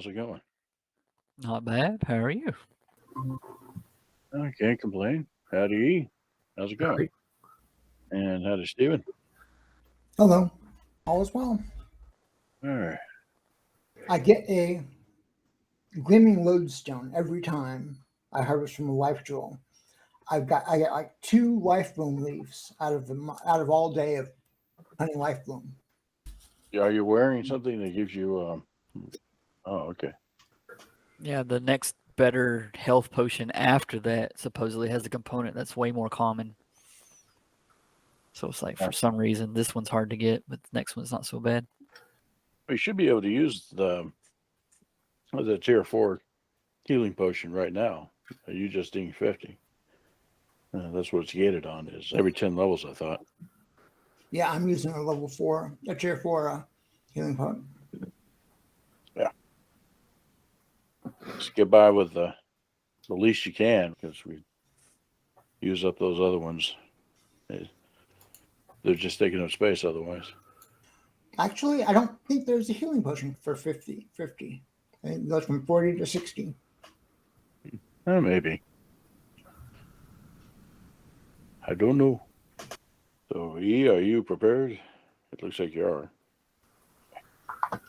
How's it going? Not bad. How are you? I can't complain. Howdy, E. How's it going? And howdy, Steven. Hello. All is well. All right. I get a gleaming lodestone every time I harvest from a life jewel. I get like 2 life bloom leaves out of all day of hunting life bloom. Are you wearing something that gives you? Oh, okay. Yeah, the next better health potion after that supposedly has a component that's way more common. So it's like for some reason this one's hard to get, but the next one's not so bad. We should be able to use the tier 4 healing potion right now. You just ding 50. That's what it's gated on. Is every 10 levels, I thought. Yeah, I'm using a level 4, a tier 4 healing pot. Yeah. Just get by with the least you can, because we use up those other ones. They're just taking up space otherwise. Actually, I don't think there's a healing potion for 50. I think it goes from 40 to 60. Maybe. I don't know. So, E, are you prepared? It looks like you are. And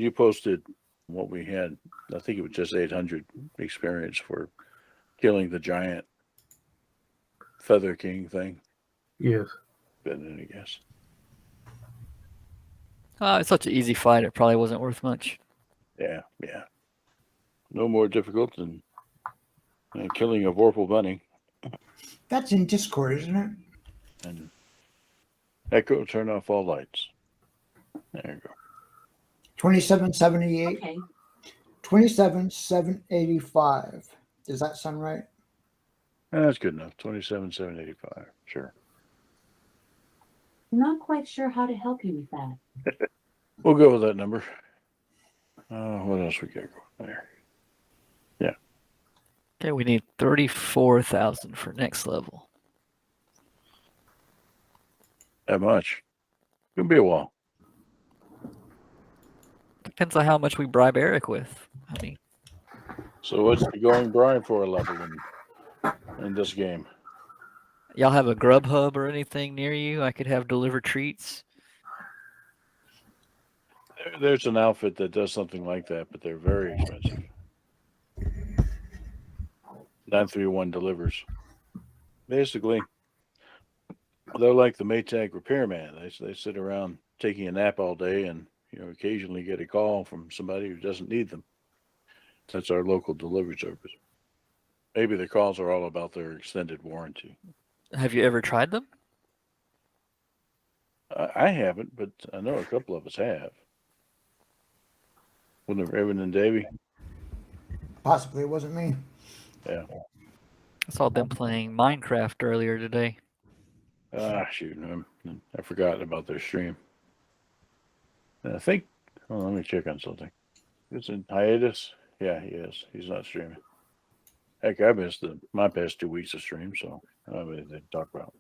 you posted what we had. I think it was just 800 experience for killing the giant Feather King thing. Yes. Been I guess. It's such an easy fight. It probably wasn't worth much. Yeah. No more difficult than killing a Vorpal bunny. That's in Discord, isn't it? And Echo, turn off all lights. There you go. 2778. Okay. 27,785. Does that sound right? That's good enough. 27,785. Sure. Not quite sure how to help you with that. We'll go with that number. What else we got going there? Yeah. Okay, we need 34,000 for next level. That much. Could be a while. Depends on how much we bribe Eric with. I mean, So what's the going bribe for a level in this game? y'all have a grub hub or anything near you? I could have deliver treats. There's an outfit that does something like that, but they're very expensive. 931 delivers. Basically, they're like the Maytag repairman. They sit around taking a nap all day and occasionally get a call from somebody who doesn't need them. That's our local delivery service. Maybe the calls are all about their extended warranty. Have you ever tried them? I haven't, but I know a couple of us have. Wasn't it Raven and Davey? Possibly it wasn't me. Yeah. I saw them playing Minecraft earlier today. Shoot. I forgot about their stream. And I think, let me check on something. It's in hiatus. Yeah, he is. He's not streaming. Heck, I missed my past 2 weeks of stream, so I don't have anything to talk about.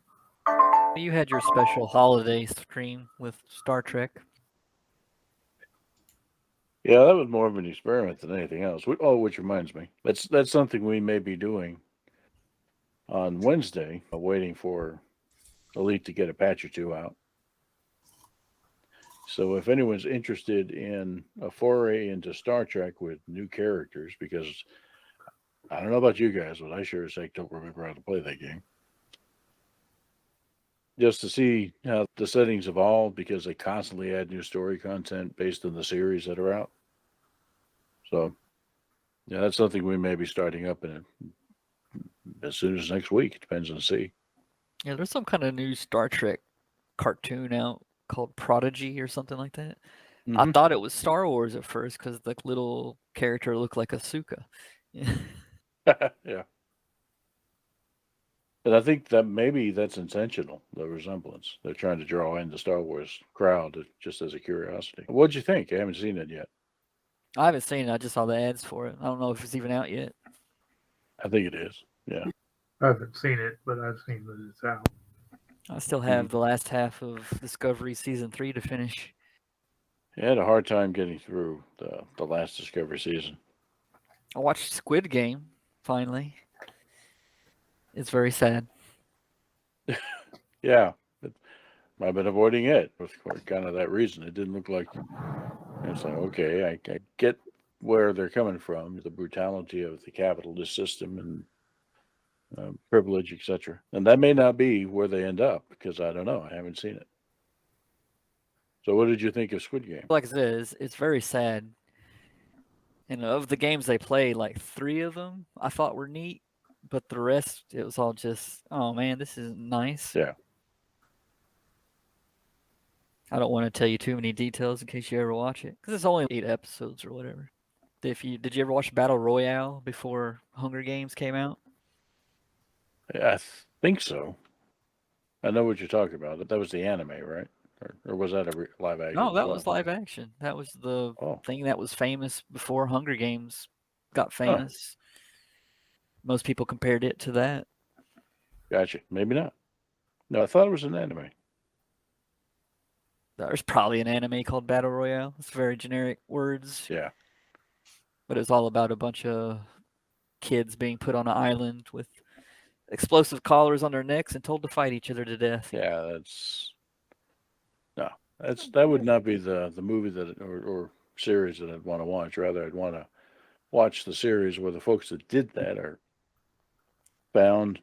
You had your special holiday stream with Star Trek. Yeah, that was more of an experiment than anything else. Which reminds me, that's something we may be doing on Wednesday, waiting for Elite to get a patch or 2 out. So if anyone's interested in a foray into Star Trek with new characters, because I don't know about you guys, but I sure as heck don't remember how to play that game. Just to see how the settings evolve, because they constantly add new story content based on the series that are out. So, yeah, that's something we may be starting up in as soon as next week. It depends on the Yeah, there's some kind of new Star Trek cartoon out called Prodigy or something like that. Mm-hmm. I thought it was Star Wars at first because the little character looked like Asuka. Yeah. But I think that maybe that's intentional, the resemblance. They're trying to draw in the Star Wars crowd just as a curiosity. What'd you think? I haven't seen it yet. I haven't seen it. I just saw the ads for it. I don't know if it's even out yet. I think it is. Yeah. I haven't seen it, but I've seen that it's out. I still have the last half of Discovery Season 3 to finish. I had a hard time getting through the last Discovery season. I watched Squid Game finally. It's very sad. Yeah, but I've been avoiding it for kind of that reason. It didn't look like it's like okay, I get where they're coming from, the brutality of the capitalist system and privilege, etc. And that may not be where they end up because I don't know. I haven't seen it. So, what did you think of Squid Game? Like I said, it's very sad. And of the games they played, like 3 of them I thought were neat, but the rest it was all just, oh man, this is nice. Yeah. I don't want to tell you too many details in case you ever watch it, because it's only 8 episodes or whatever. Did you ever watch Battle Royale before Hunger Games came out? I think so. I know what you're talking about. That was the anime, right? Or was that a live action? No, as that well? was live action. That was the Oh, thing that was famous before Hunger Games got huh. famous. Most people compared it to that. Gotcha. Maybe not. No, I thought it was an anime. There's probably an anime called Battle Royale. It's very generic words, Yeah. but it's all about a bunch of kids being put on an island with explosive collars on their necks and told to fight each other to death. Yeah, that would not be the movie that or series that I'd want to watch. Rather, I'd want to watch the series where the folks that did that are found,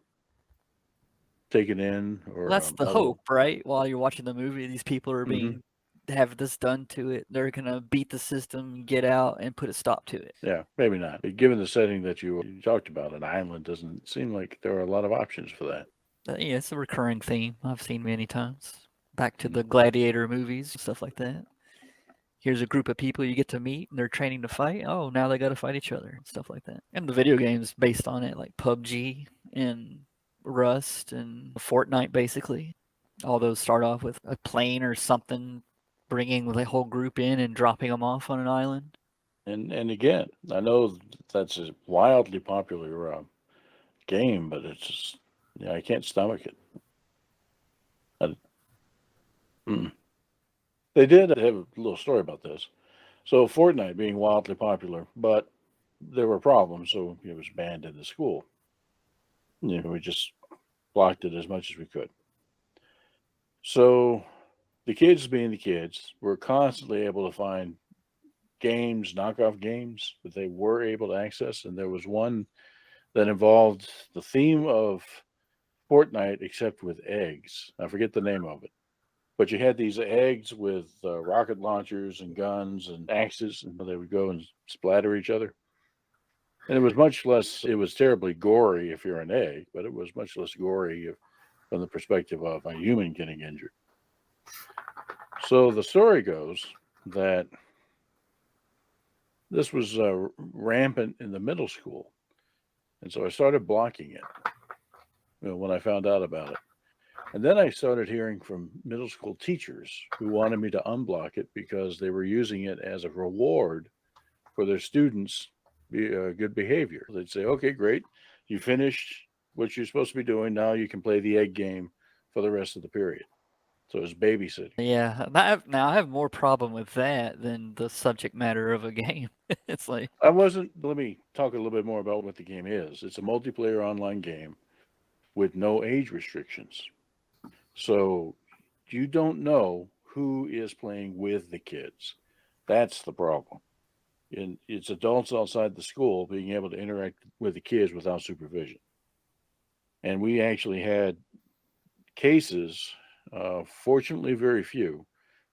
taken in, or Well, that's the other. hope, right? While you're watching the movie, these people are Mhm. being have this done to it. They're gonna beat the system, get out, and put a stop to it. Yeah, maybe not. But given the setting that you talked about, an island doesn't seem like there are a lot of options for that. Yeah, it's a recurring theme I've seen many times. Back to the Gladiator movies, stuff like that. Here's a group of people you get to meet, and they're training to fight. Oh, now they got to fight each other, stuff like that. And the video games based on it, like PUBG and Rust and Fortnite, basically. All those start off with a plane or something bringing the whole group in and dropping them off on an island. And again, I know that's a wildly popular game, but it's just I can't stomach it. Mm. They did have a little story about this. So Fortnite being wildly popular, but there were problems, so it was banned in the school. We just blocked it as much as we could. So the kids being the kids were constantly able to find games, knockoff games that they were able to access. And there was one that involved the theme of Fortnite, except with eggs. I forget the name of it. But you had these eggs with rocket launchers and guns and axes, and they would go and splatter each other. And it was terribly gory if you're an egg, but it was much less gory from the perspective of a human getting injured. So the story goes that this was rampant in the middle school. And so I started blocking it when I found out about it. And then I started hearing from middle school teachers who wanted me to unblock it because they were using it as a reward for their students' good behavior. They'd say, okay, great. You finished what you're supposed to be doing. Now you can play the egg game for the rest of the period. So it was babysitting. Yeah, now I have more problem with that than the subject matter of a game. It's like Let me talk a little bit more about what the game is. It's a multiplayer online game with no age restrictions. So you don't know who is playing with the kids. That's the problem. And it's adults outside the school being able to interact with the kids without supervision. And we actually had cases, fortunately very few,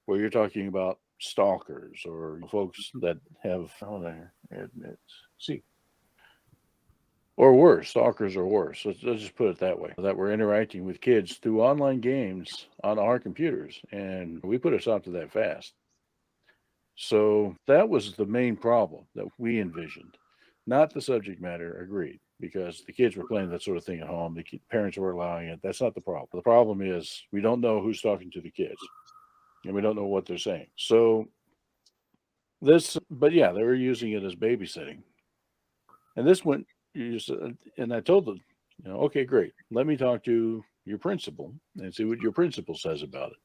where you're talking about stalkers or folks that have, or worse, stalkers or worse. Let's just put it that way. That we're interacting with kids through online games on our computers, and we put a stop to that fast. So that was the main problem that we envisioned, not the subject matter. Agreed, because the kids were playing that sort of thing at home. The parents were allowing it. That's not the problem. The problem is we don't know who's talking to the kids, and we don't know what they're saying. So but yeah, they were using it as babysitting, and this went. And I told them, okay, great. Let me talk to your principal and see what your principal says about it.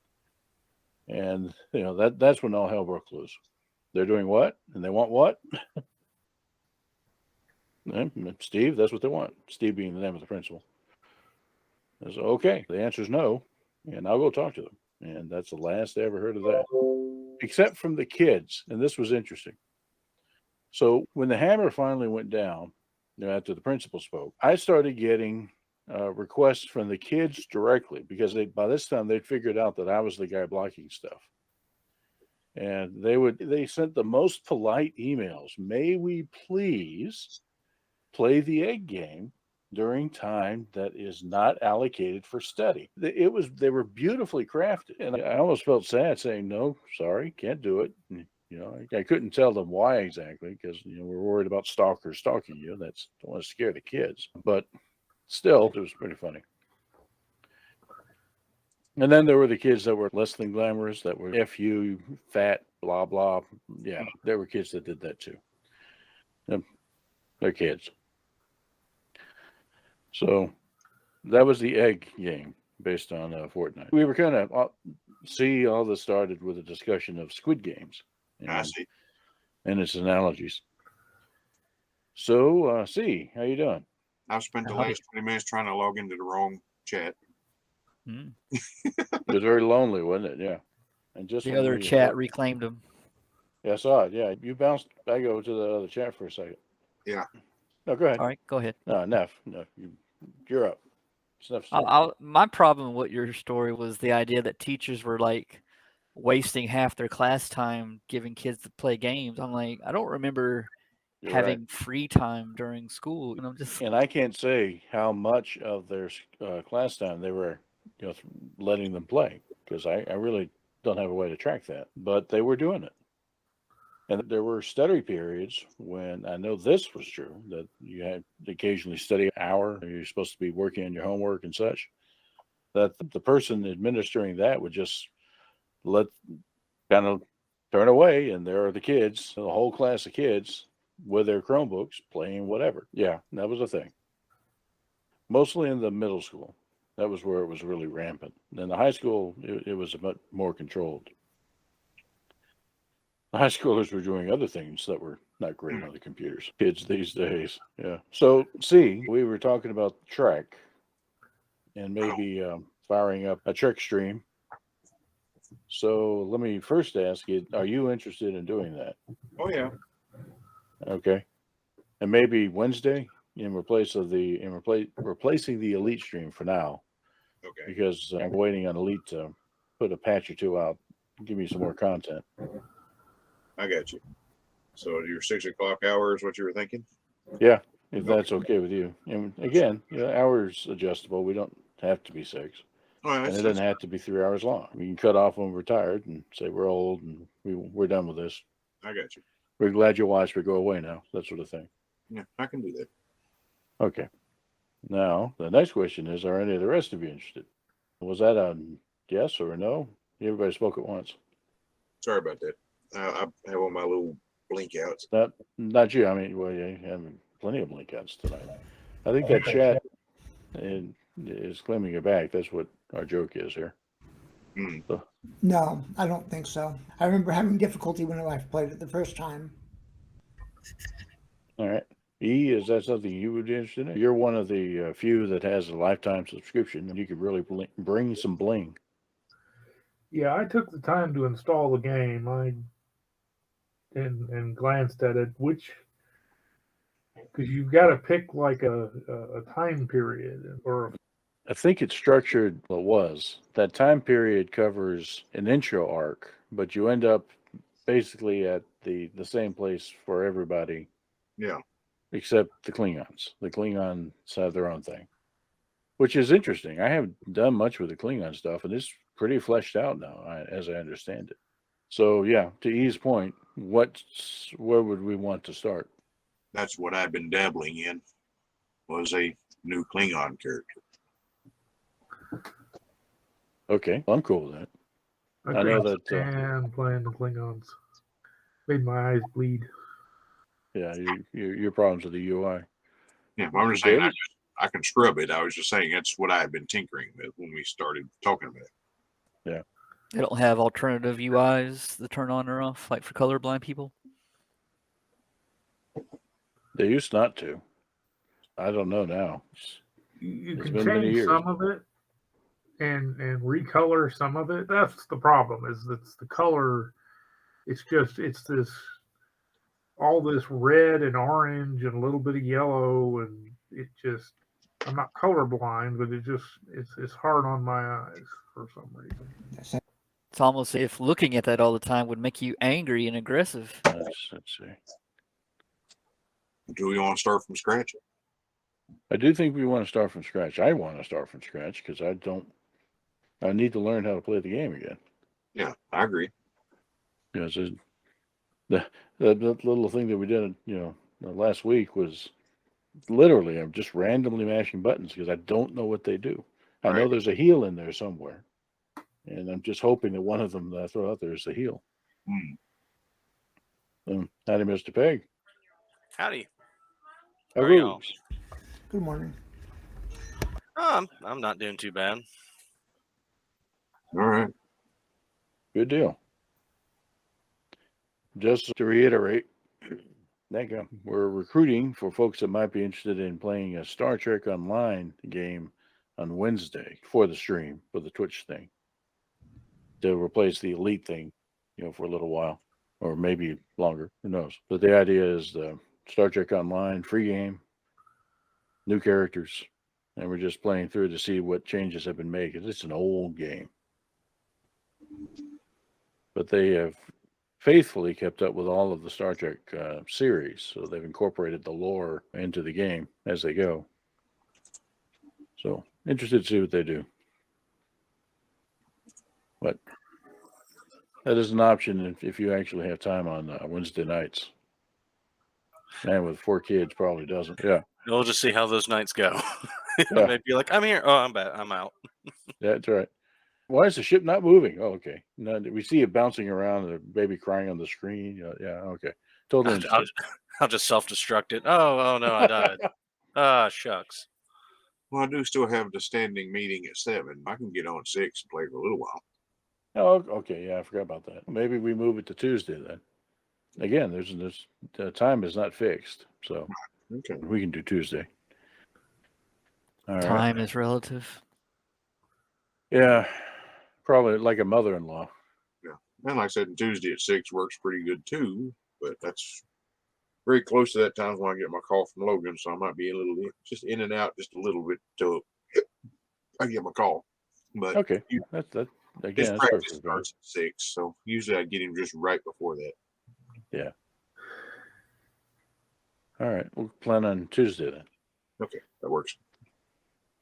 And that's when all hell broke loose. They're doing what? And they want what? Steve, that's what they want. Steve being the name of the principal. I said, okay, the answer is no, and I'll go talk to them. And that's the last I ever heard of that, except from the kids. And this was interesting. So when the hammer finally went down, after the principal spoke, I started getting requests from the kids directly, because by this time they'd figured out that I was the guy blocking stuff. And they sent the most polite emails. May we please play the egg game during time that is not allocated for study? They were beautifully crafted, and I almost felt sad saying, no, sorry, can't do it. And, I couldn't tell them why exactly, because we're worried about stalkers stalking you. Don't want to scare the kids, but still, it was pretty funny. And then there were the kids that were less than glamorous, that were F you, fat, blah, blah. Yeah, there were kids that did that too. They're kids. So that was the egg game based on Fortnite. We were kind of, all this started with a discussion of Squid Games. I see. And its analogies. So, how you doing? I've spent the last 20 minutes trying to log into the wrong chat. It was very lonely, wasn't it? Yeah. And just the other chat reclaimed him. Yeah, I saw it. Yeah, you bounced back over to the other chat for a second. Yeah. No, go ahead. All right, go ahead. No, enough. No, you're up. My problem with your story was the idea that teachers were like wasting half their class time giving kids to play games. I'm like, I don't remember having free time during school. And I can't say how much of their class time they were, letting them play, because I really don't have a way to track that. But they were doing it. And there were study periods when, I know this was true, that you had to occasionally study an hour. You're supposed to be working on your homework and such. That the person administering that would just kind of turn away, and there are the kids, the whole class of kids with their Chromebooks playing whatever. Yeah, that was a thing. Mostly in the middle school. That was where it was really rampant. In the high school, it was a bit more controlled. The high schoolers were doing other things that were not great on the computers. Kids these days. Yeah. So, we were talking about Trek and maybe firing up a Trek stream. So let me first ask you, are you interested in doing that? Oh, yeah. Okay. And maybe Wednesday replacing the Elite stream for now. Okay. Because I'm waiting on Elite to put a patch or two out, give me some more content. I got you. So your 6 o'clock hour is what you were thinking? Yeah, if that's okay with you. And again, hours adjustable. We don't have to be 6. And it doesn't have to be 3 hours long. We can cut off when we're tired and say we're old and we're done with this. I got you. We're glad you watched, but go away now. That sort of thing. Yeah, I can do that. Okay. Now, the next question is, are any of the rest of you interested? Was that a yes or a no? Everybody spoke at once. Sorry about that. I have all my little blink outs. Not you. I mean, well, you have plenty of blink outs tonight. I think that chat is claiming your back. That's what our joke is here. So. No, I don't think so. I remember having difficulty when I played it the first time. All right. E, is that something you would be interested in? You're one of the few that has a lifetime subscription, and you could really bring some bling. Yeah, I took the time to install the game. And glanced at it, because you've got to pick like a time period or. I think it's structured. Well, it was that time period covers an intro arc, but you end up basically at the same place for everybody. Yeah. Except the Klingons. The Klingons have their own thing, which is interesting. I haven't done much with the Klingon stuff, and it's pretty fleshed out now, as I understand it. So, yeah, to E's point, where would we want to start? That's what I've been dabbling in, was a new Klingon character. Okay, I'm cool with that. I know that. And playing the Klingons made my eyes bleed. Yeah, your problems with the UI. Yeah, I'm just saying I can scrub it. I was just saying that's what I've been tinkering with when we started talking about it. Yeah. They don't have alternative UIs to turn on or off, like for colorblind people. They used not to. I don't know now. You It's can been many change years. some of it and recolor some of it. That's the problem. Is it's the color. It's this all this red and orange and a little bit of yellow, and it just. I'm not colorblind, but it's hard on my eyes for some reason. It's almost if looking at that all the time would make you angry and aggressive. Let's see. Do we want to start from scratch? I do think we want to start from scratch. I want to start from scratch because I need to learn how to play the game again. Yeah, I agree. Because the little thing that we did, last week was literally I'm just randomly mashing buttons because I don't know what they do. I know Right. there's a heal in there somewhere, and I'm just hoping that one of them that I throw out there is the heal. Howdy, Mr. Peg. Howdy. How How are y'all? goes? Good morning. I'm not doing too bad. All right. Good deal. Just to reiterate, we're recruiting for folks that might be interested in playing a Star Trek Online game on Wednesday for the stream, for the Twitch thing, to replace the Elite thing, for a little while, or maybe longer. Who knows? But the idea is the Star Trek Online free game, new characters, and we're just playing through to see what changes have been made. 'Cause it's an old game, but they have faithfully kept up with all of the Star Trek series, so they've incorporated the lore into the game as they go. So interested to see what they do. But that is an option if you actually have time on Wednesday nights. Man with 4 kids probably doesn't. Yeah, We'll just see how those nights go. Yeah. Maybe like, I'm here. Oh, I'm bad. I'm out. that's right. Why is the ship not moving? Oh, okay. No, we see it bouncing around and the baby crying on the screen. Yeah, okay. Totally interested. I'll just self-destruct it. Oh no, I died. Ah, shucks. Well, I do still have the standing meeting at 7. I can get on 6 and play for a little while. Oh, okay. Yeah, I forgot about that. Maybe we move it to Tuesday then. Again, the time is not fixed, so Okay. we can do Tuesday. All right. Time is relative. Yeah, probably like a mother-in-law. And like I said, Tuesday at 6 works pretty good too, but that's very close to that time when I get my call from Logan, so I might be a little just in and out just a little bit till I get my call. But Okay, that's his again, that's practice perfect. starts at 6, so usually I get him just right before that. Yeah. All right, we'll plan on Tuesday then. Okay, that works.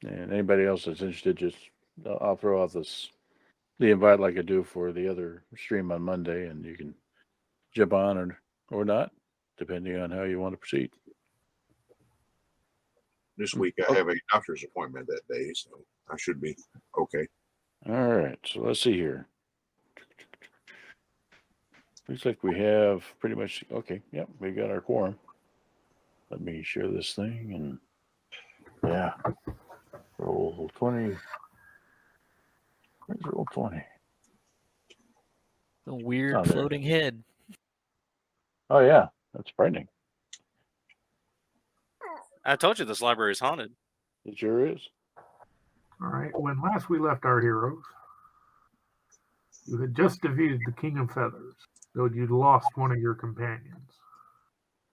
And anybody else that's interested, just I'll throw out the invite like I do for the other stream on Monday, and you can jump on or not, depending on how you want to proceed. This week I have a doctor's appointment that day, so I should be okay. All right, so let's see here. Looks like we have pretty much, okay, yep, we got our quorum. Let me share this thing and yeah. Roll 20. Where's roll 20? The weird Oh, there. floating head. Oh yeah, that's frightening. I told you this library is haunted. It sure is. All right. When last we left our heroes, you had just defeated the King of Feathers, though you'd lost one of your companions.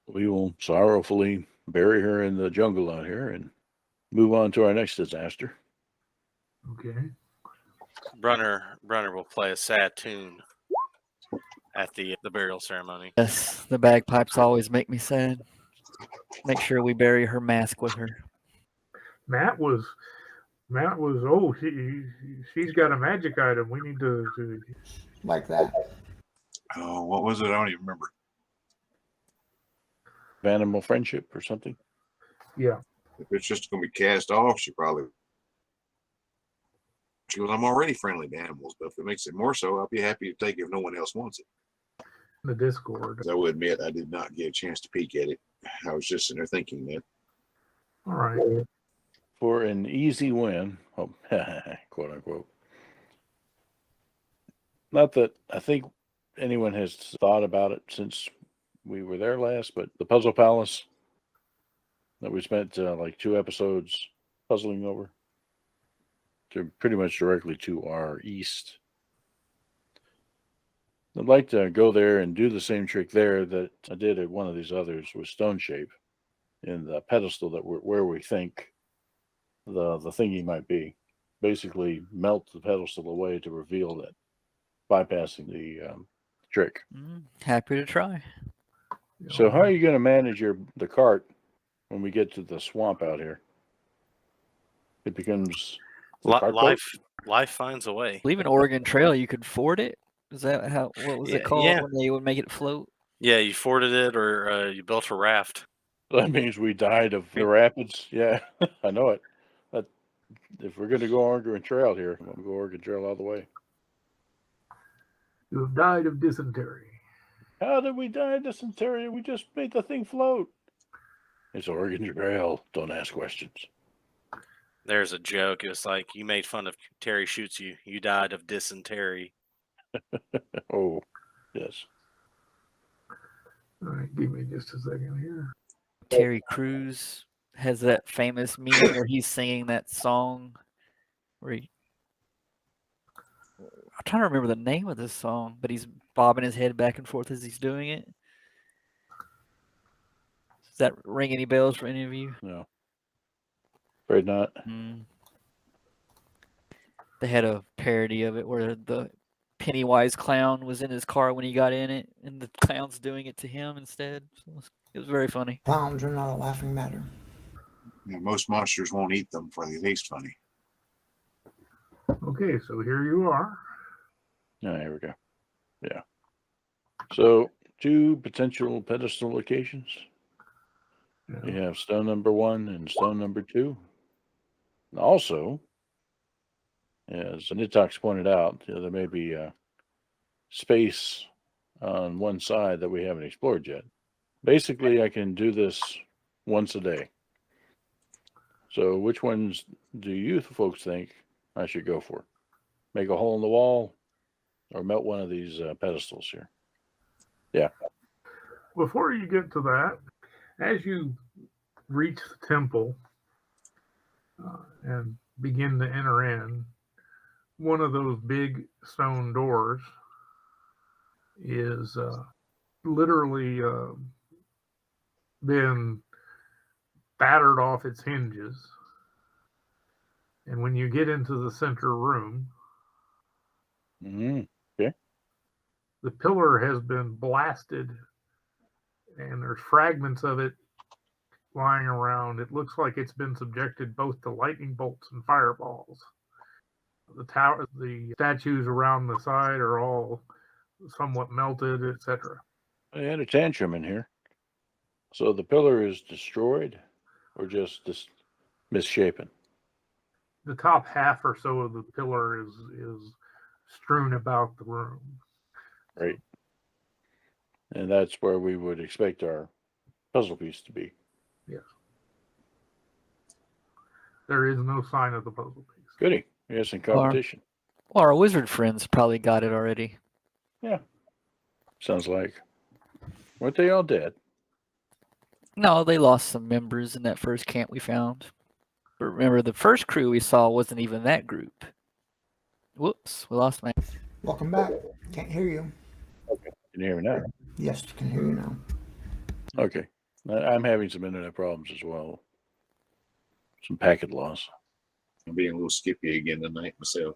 We will sorrowfully bury her in the jungle out here and move on to our next disaster. Okay. Brunner will play a sad tune at the burial ceremony. Yes, the bagpipes always make me sad. Make sure we bury her mask with her. Matt was. Oh, she's got a magic item. We need to Like that. Oh, what was it? I don't even remember. Animal friendship or something. Yeah. If it's just going to be cast off, she goes, I'm already friendly to animals, but if it makes it more so, I'll be happy to take it if no one else wants it. The Discord. I will admit, I did not get a chance to peek at it. I was just sitting there thinking that. All right. For an easy win, quote unquote. Not that I think anyone has thought about it since we were there last, but the Puzzle Palace that we spent like 2 episodes puzzling over, to pretty much directly to our east. I'd like to go there and do the same trick there that I did at one of these others with Stone Shape in the pedestal that where we think the thingy might be. Basically, melt the pedestal away to reveal that, bypassing the trick. Happy to try. So how are you going to manage the cart when we get to the swamp out here? It becomes the cart boat? Life finds a way. I believe in Oregon Trail you could ford it. Is that how? What was it called Yeah. when they would make it float? Yeah, you forded it or you built a raft. That means we died of the rapids. Yeah, I know it. But if we're going to go Oregon Trail here, I'm going to go Oregon Trail all the way. You have died of dysentery. How did we die of dysentery? We just made the thing float. It's Oregon Trail. Don't ask questions. There's a joke. It was like, you made fun of Terry shoots you. You died of dysentery. Oh, yes. All right, give me just a second here. Terry Crews has that famous meme where he's singing that song. I'm trying to remember the name of this song, but he's bobbing his head back and forth as he's doing it. Does that ring any bells for any of you? No. Afraid not. They had a parody of it where the Pennywise clown was in his car when he got in it, and the clown's doing it to him instead. So it was very funny. Clowns are not a laughing matter. Yeah, most monsters won't eat them for they taste funny. Okay, so here you are. Oh, here we go. Yeah. So 2 potential pedestal locations. Yeah. You have stone number 1 and stone number 2. And also, as Nitox pointed out, there may be space on one side that we haven't explored yet. Basically, I can do this once a day. So which ones do you folks think I should go for? Make a hole in the wall or melt one of these pedestals here? Yeah. Before you get to that, as you reach the temple and begin to enter in, one of those big stone doors is literally been battered off its hinges. And when you get into the center room, Okay. the pillar has been blasted and there's fragments of it lying around. It looks like it's been subjected both to lightning bolts and fireballs. The tower, the statues around the side are all somewhat melted, etc. I had a tantrum in here. So the pillar is destroyed or just misshapen? The top half or so of the pillar is strewn about the room. Right. And that's where we would expect our puzzle piece to be. Yes. There is no sign of the puzzle piece. Goody. Yes, in competition. Well, our wizard friends probably got it already. Yeah. Sounds like. Weren't they all dead? No, they lost some members in that first camp we found. But remember, the first crew we saw wasn't even that group. Whoops, we lost my... Welcome back. Can't hear you. Okay. Can you hear me now? Yes, can hear you now. Okay. I'm having some internet problems as well. Some packet loss. I'm being a little skippy again tonight myself.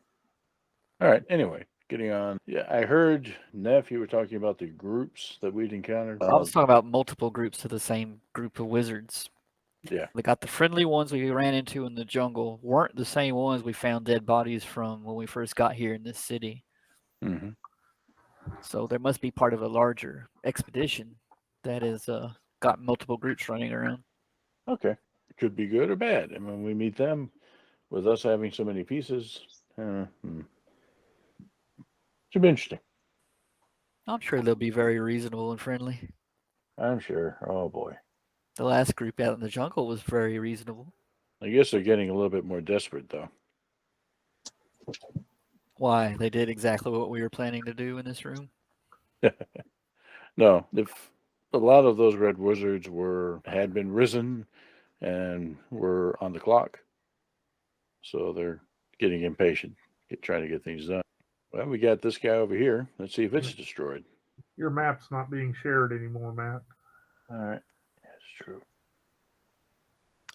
All right. Anyway, getting on. Yeah, I heard, Neff, you were talking about the groups that we'd encountered. I was talking about multiple groups of the same group of wizards. Yeah. They got the friendly ones we ran into in the jungle weren't the same ones we found dead bodies from when we first got here in this city. Mm-hmm. So there must be part of a larger expedition that has got multiple groups running around. Okay. It could be good or bad. And when we meet them, with us having so many pieces, should be interesting. I'm sure they'll be very reasonable and friendly. I'm sure. Oh, boy. The last group out in the jungle was very reasonable. I guess they're getting a little bit more desperate, though. Why? They did exactly what we were planning to do in this room. No, if a lot of those red wizards had been risen and were on the clock, so they're getting impatient, trying to get things done. Well, we got this guy over here. Let's see if it's destroyed. Your map's not being shared anymore, Matt. All right, that's true.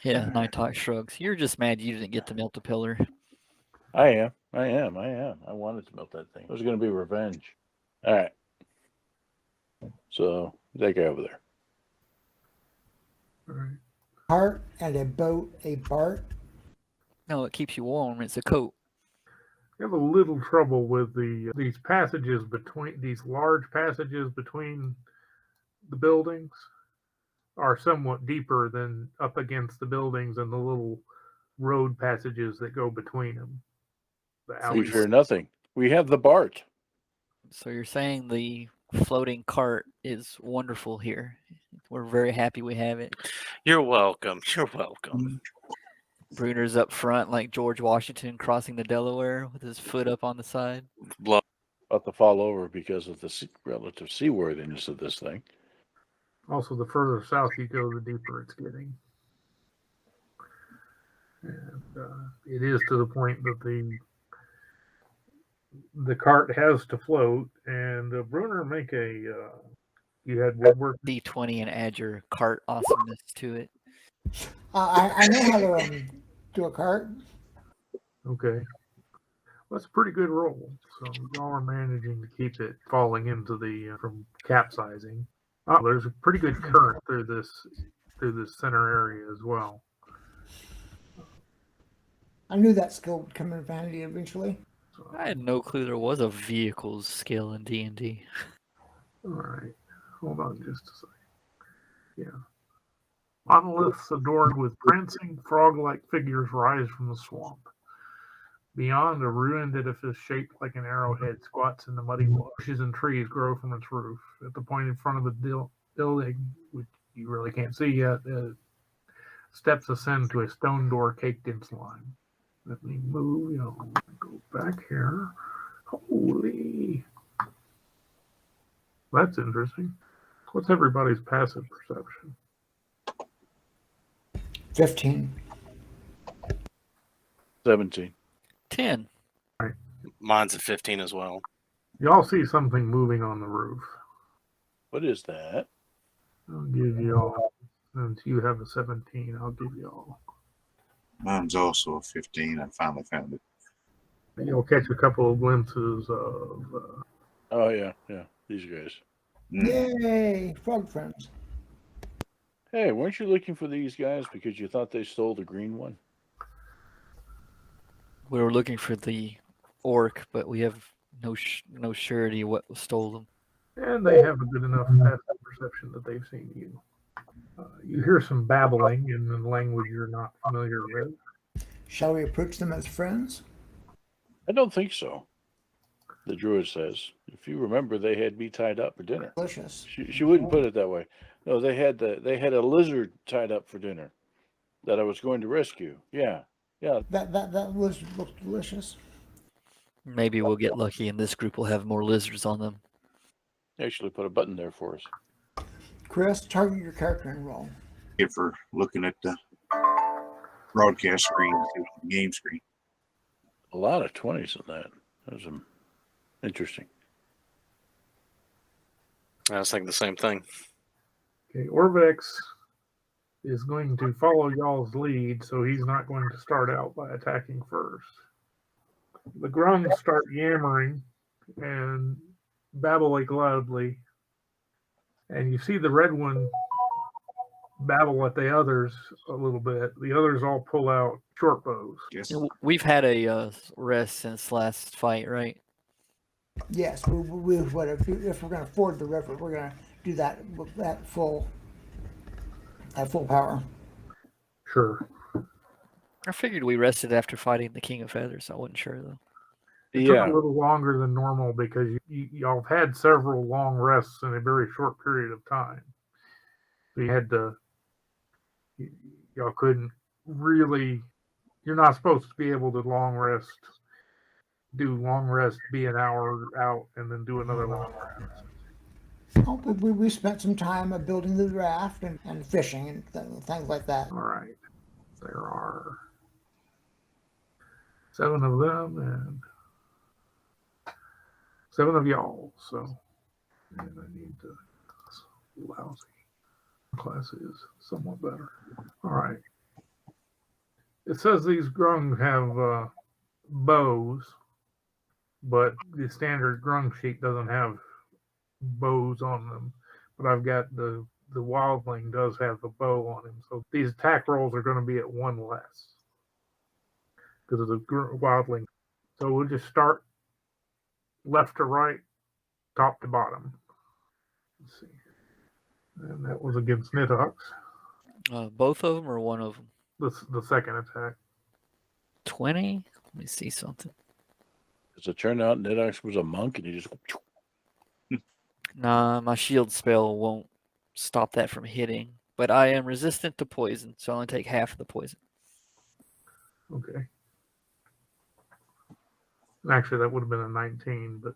Yeah, Nighthawk shrugs. You're just mad you didn't get to melt the pillar. I am. I wanted to melt that thing. It was going to be revenge. All right. So that guy over there. All right. Heart and a boat, a Bart. No, it keeps you warm. It's a coat. I have a little trouble with these passages between these large passages between the buildings are somewhat deeper than up against the buildings and the little road passages that go between them. The We alleys. fear nothing. We have the Bart. So you're saying the floating cart is wonderful here. We're very happy we have it. You're welcome. You're welcome. Bruner's up front like George Washington crossing the Delaware with his foot up on the side. Blow. About to fall over because of the relative seaworthiness of this thing. Also, the further south you go, the deeper it's getting. And it is to the point that the cart has to float. And Bruner, make a you had woodwork. D20 and add your cart awesomeness to it. I know how to do a cart. Okay. That's a pretty good roll. So y'all are managing to keep it falling into the from capsizing. Oh, there's a pretty good current through this center area as well. I knew that skill would come in handy eventually. So, I had no clue there was a vehicles skill in D&D. all right. Hold on just a second. Yeah. Monoliths adorned with prancing frog-like figures rise from the swamp. Beyond, a ruined edifice shaped like an arrowhead squats in the muddy water. Bushes and trees grow from its roof. At the point in front of the building, which you really can't see yet, steps ascend to a stone door caked in slime. Let me move, go back here. Holy. That's interesting. What's everybody's passive perception? 15. 17. 10. Mine's a 15 as well. Y'all see something moving on the roof. What is that? I'll give y'all, since you have a 17, I'll give y'all. Mine's also a 15. I finally found it. You'll catch a couple of glimpses of. Oh, yeah. These guys. Yay! Frog friends. Hey, weren't you looking for these guys because you thought they stole the green one? We were looking for the orc, but we have no surety what stole them. And they have a good enough passive perception that they've seen you. You hear some babbling in a language you're not familiar with. Shall we approach them as friends? I don't think so. The druid says. If you remember, they had me tied up for dinner. Delicious. She wouldn't put it that way. No, they had a lizard tied up for dinner that I was going to rescue. Yeah. That was looked delicious. Maybe we'll get lucky and this group will have more lizards on them. Actually put a button there for us. Chris, target your character and roll. If for looking at the broadcast screen, the game screen. A lot of 20s in that. That was interesting. I was thinking the same thing. Okay, Orvex is going to follow y'all's lead, so he's not going to start out by attacking first. The grunts start yammering and babbling loudly, and you see the red one babble at the others a little bit. The others all pull out short bows. Yes. We've had a rest since last fight, right? Yes, if we're going to ford the river, we're going to do that with that full power. Sure. I figured we rested after fighting the King of Feathers. I wasn't sure though. It took a little longer than normal because y'all have had several long rests in a very short period of time. So you had to, y'all couldn't really, you're not supposed to be able to long rest do long rest, be an hour out, and then do another long rest? Oh, we spent some time building the raft and fishing and things like that. All right. There are 7 of them and 7 of y'all. So, and I need to. That's lousy. Class is somewhat better. All right. It says these grung have bows, but the standard grung sheet doesn't have bows on them. But I've got the wildling does have the bow on him. So these attack rolls are going to be at 1 less because of the wildling. So we'll just start left to right, top to bottom. Let's see. And that was against Nidhogg. Both of them or one of them? The second attack. 20? Let me see something. As it turned out, Nidhogg was a monk, and he just. Nah, my shield spell won't stop that from hitting. But I am resistant to poison, so I only take half of the poison. Okay. Actually, that would have been a 19, but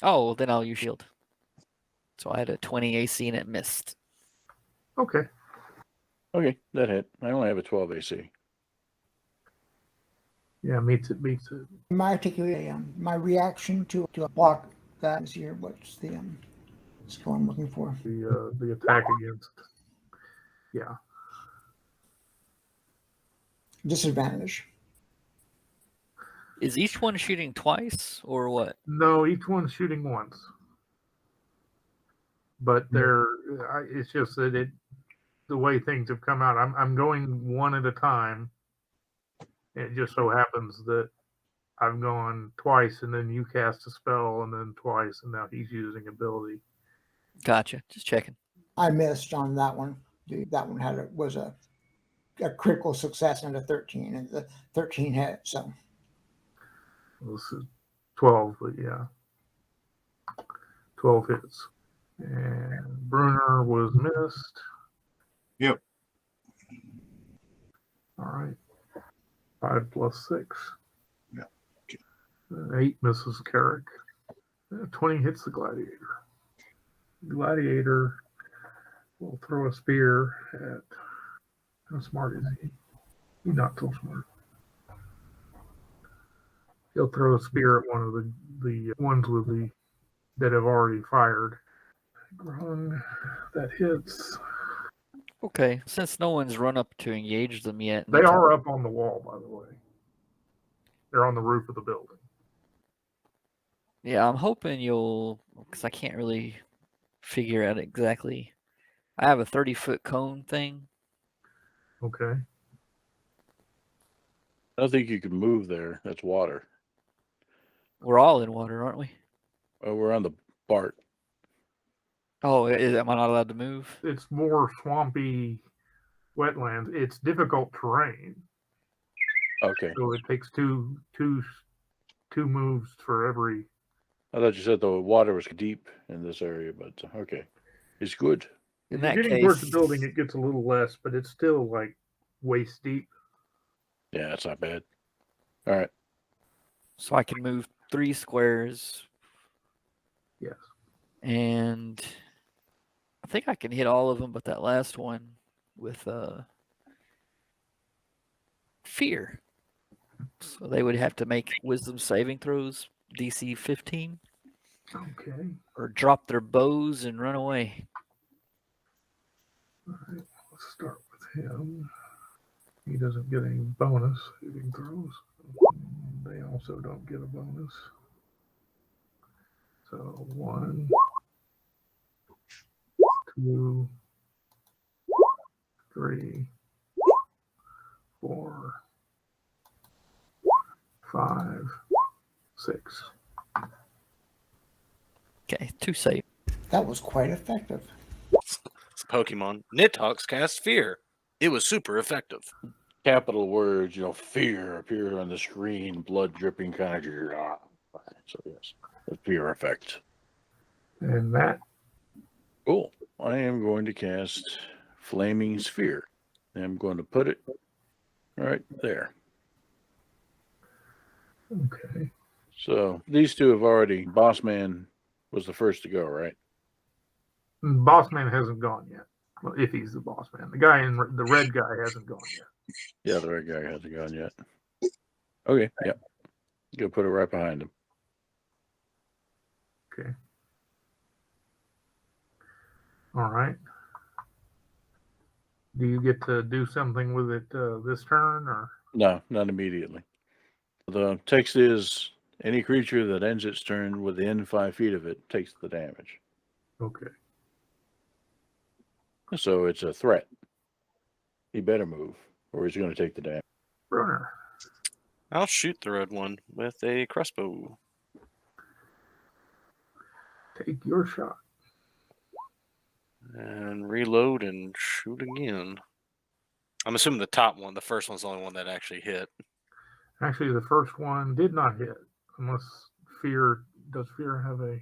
Oh, well, then I'll use shield. So I had a 20 AC and it missed. okay. Okay, that hit. I only have a 12 AC. Yeah, meets it. My particular my reaction to a block that is here. What's the skill I'm looking for? The attack against. Yeah. Disadvantage. Is each one shooting twice or what? No, each one's shooting once. But it's just that the way things have come out. I'm going one at a time. It just so happens that I've gone twice, and then you cast a spell, and then twice, and now he's using ability. Gotcha. Just checking. I missed on that one. That one was a critical success and a 13, and the 13 hit. So This is 12, but yeah, 12 hits. And Brunner was missed. Yep. All right. 5 plus 6. Yeah. 8 misses Carrick. 20 hits the gladiator. Gladiator will throw a spear at. How smart is he? He's not so smart. He'll throw a spear at one of the ones that have already fired. Grung, that hits. Okay, since no one's run up to engage them yet. They are up on the wall, by the way. They're on the roof of the building. Yeah, I'm hoping you'll, because I can't really figure out exactly. I have a 30-foot cone thing. Okay. I don't think you can move there. That's water. We're all in water, aren't we? Oh, we're on the BART. Oh, am I not allowed to move? It's more swampy wetlands. It's difficult terrain. Okay. So it takes two moves for every. I thought you said the water was deep in this area, but okay. It's good. In If that you're getting case, towards the building, it gets a little less, but it's still like waist deep. Yeah, that's not bad. All right. so I can move 3 squares, Yes. and I think I can hit all of them, but that last one with fear. So they would have to make wisdom saving throws, DC 15, Okay. or drop their bows and run away. All right. Let's start with him. He doesn't get any bonus saving throws. They also don't get a bonus. So 1, 2, 3, 4, 5, 6. Okay, 2 save. that was quite effective. It's Pokemon. Nidhogg cast fear. It was super effective. Capital words, fear appear on the screen, blood dripping kind of. So yes, the fear effect. And that Cool. I am going to cast Flaming Sphere. I'm going to put it right there. Okay. So these two have already. Boss Man was the first to go, right? Boss man hasn't gone yet. Well, if he's the boss man, the guy in the red guy hasn't gone yet. Yeah, the red guy hasn't gone yet. Okay, yeah. Go put it right behind him. Okay. All right. Do you get to do something with it this turn, or? No, not immediately. The text is any creature that ends its turn within 5 feet of it takes the damage. Okay. So it's a threat. He better move, or he's going to take the damage. Brunner. I'll shoot the red one with a crossbow. Take your shot. And reload and shoot again. I'm assuming the top one, the first one's the only one that actually hit. Actually, the first one did not hit, unless Fear. Does Fear have a?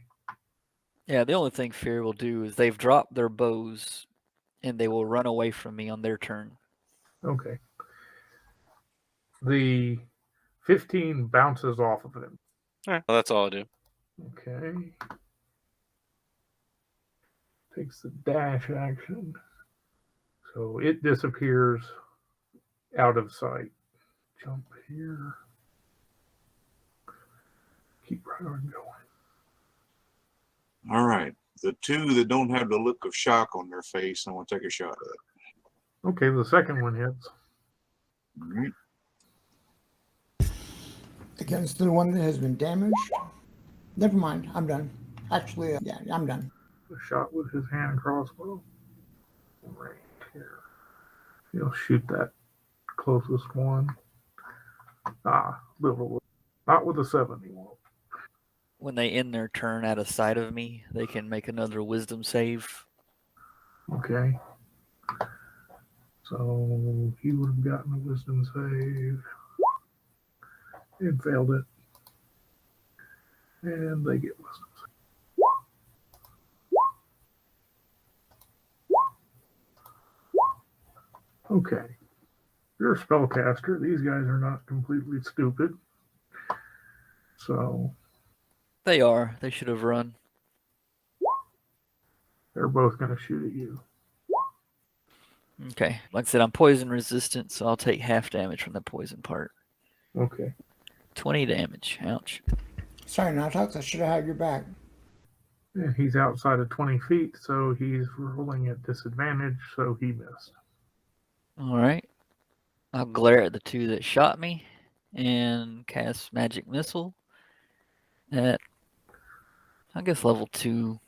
Yeah, the only thing Fear will do is they've dropped their bows and they will run away from me on their turn. Okay. The 15 bounces off of him. All right, well, that's all I do. Okay. Takes the dash action. So it disappears out of sight. Jump here. Keep right on going. All right. The two that don't have the look of shock on their face, I want to take a shot at. Okay, the second one hits. All right. Against the one that has been damaged. Never mind. I'm done. Actually, yeah, I'm done. A shot with his hand crossbow. Right here. He'll shoot that closest one. Little. Not with a 7, he won't. When they end their turn out of sight of me, they can make another wisdom save. Okay. So he would have gotten a wisdom save. And failed it. And they get wisdom save. Okay. You're a spellcaster. These guys are not completely stupid. So They are. They should have run. they're both going to shoot at you. Okay. Like I said, I'm poison resistant, so I'll take half damage from the poison part. Okay. 20 damage. Ouch. Sorry, Nautox. I should have had your back. And he's outside of 20 feet, so he's rolling at disadvantage, so he missed. All right. I'll glare at the two that shot me and cast Magic Missile at, I guess, level 2,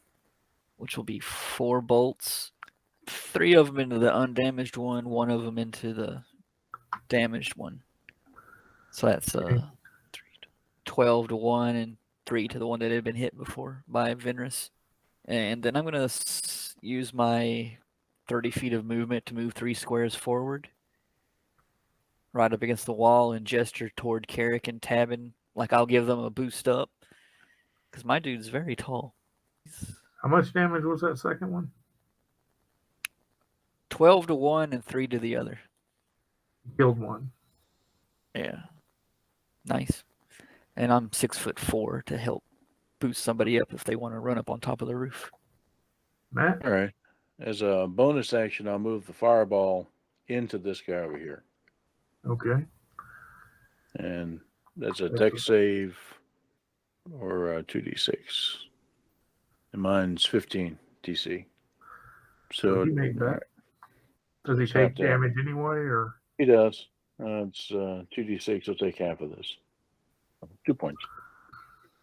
which will be 4 bolts. 3 of them into the undamaged one, 1 of them into the damaged one. So that's 12 to 1 and 3 to the one that had been hit before by Venrus. And then I'm going to use my 30 feet of movement to move 3 squares forward. Right up against the wall and gesture toward Carrick and Tabin. Like I'll give them a boost up. Because my dude's very tall. How much damage was that second one? 12 to 1 and 3 to the other. Killed one. Yeah. Nice. And I'm 6'4" to help boost somebody up if they want to run up on top of the roof. Matt? All right. As a bonus action, I'll move the fireball into this guy over here. Okay. And that's a deck save or 2d6. And mine's 15 DC. So he made that. all right. Does he Stop take that. damage anyway, or? He does. It's 2d6. He'll take half of this. 2 points.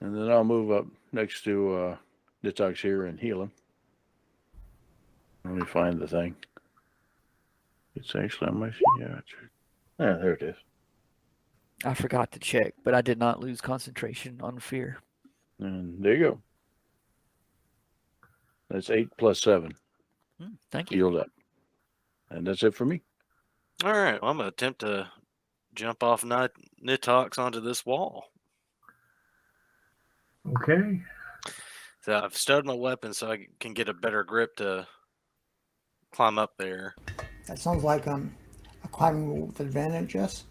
And then I'll move up next to Nitox here and heal him. Let me find the thing. It's actually on my sheet. Yeah, there it is. I forgot to check, but I did not lose concentration on fear. And there you go. That's 8 plus 7. Thank you. Healed up. And that's it for me. All right, well, I'm going to attempt to jump off Nitox onto this wall. Okay. So I've stowed my weapon so I can get a better grip to climb up there. That sounds like a climbing with advantage, yes?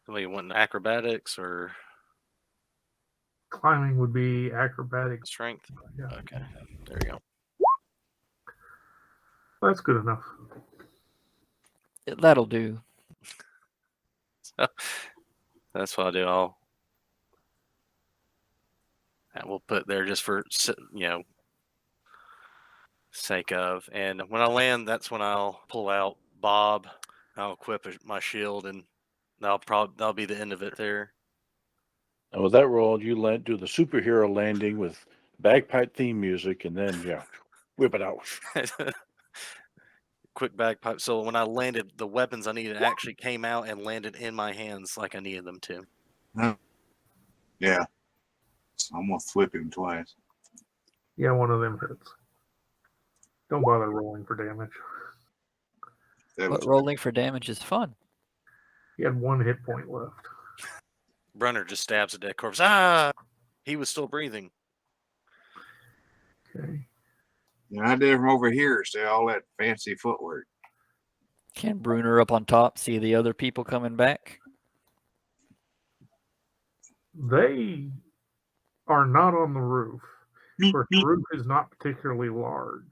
So you want acrobatics or? Climbing would be acrobatics. Strength. Yeah, Okay. There you go. that's good enough. That'll do. That's what I'll do. We'll put there just for sake of. And when I land, that's when I'll pull out Bob. I'll equip my shield, and that'll be the end of it there. And with that roll, you do the superhero landing with bagpipe theme music, and then whip it out. Quick bagpipe. So when I landed, the weapons I needed actually came out and landed in my hands like I needed them to. Yeah. So I'm gonna flip him twice. Yeah, one of them hits. Don't bother rolling for damage. That But was rolling for damage is fun. He had 1 hit point left. Brunner just stabs a dead corpse. Ah! He was still breathing. Okay. the idea from over here is all that fancy footwork. Can Bruner up on top see the other people coming back? They are not on the roof. Of course, the roof is not particularly large.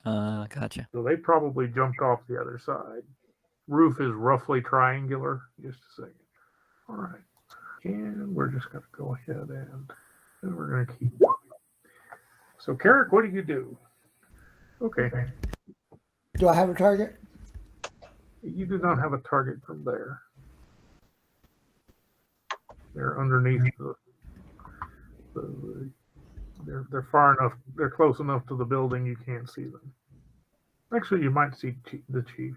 Gotcha. So they probably jumped off the other side. Roof is roughly triangular. Just a second. All right. And we're just going to go ahead and we're going to keep going. So, Carrick, what do you do? Okay. Do I have a target? You do not have a target from there. They're underneath they're far enough, they're close enough to the building you can't see them. Actually, you might see the chief.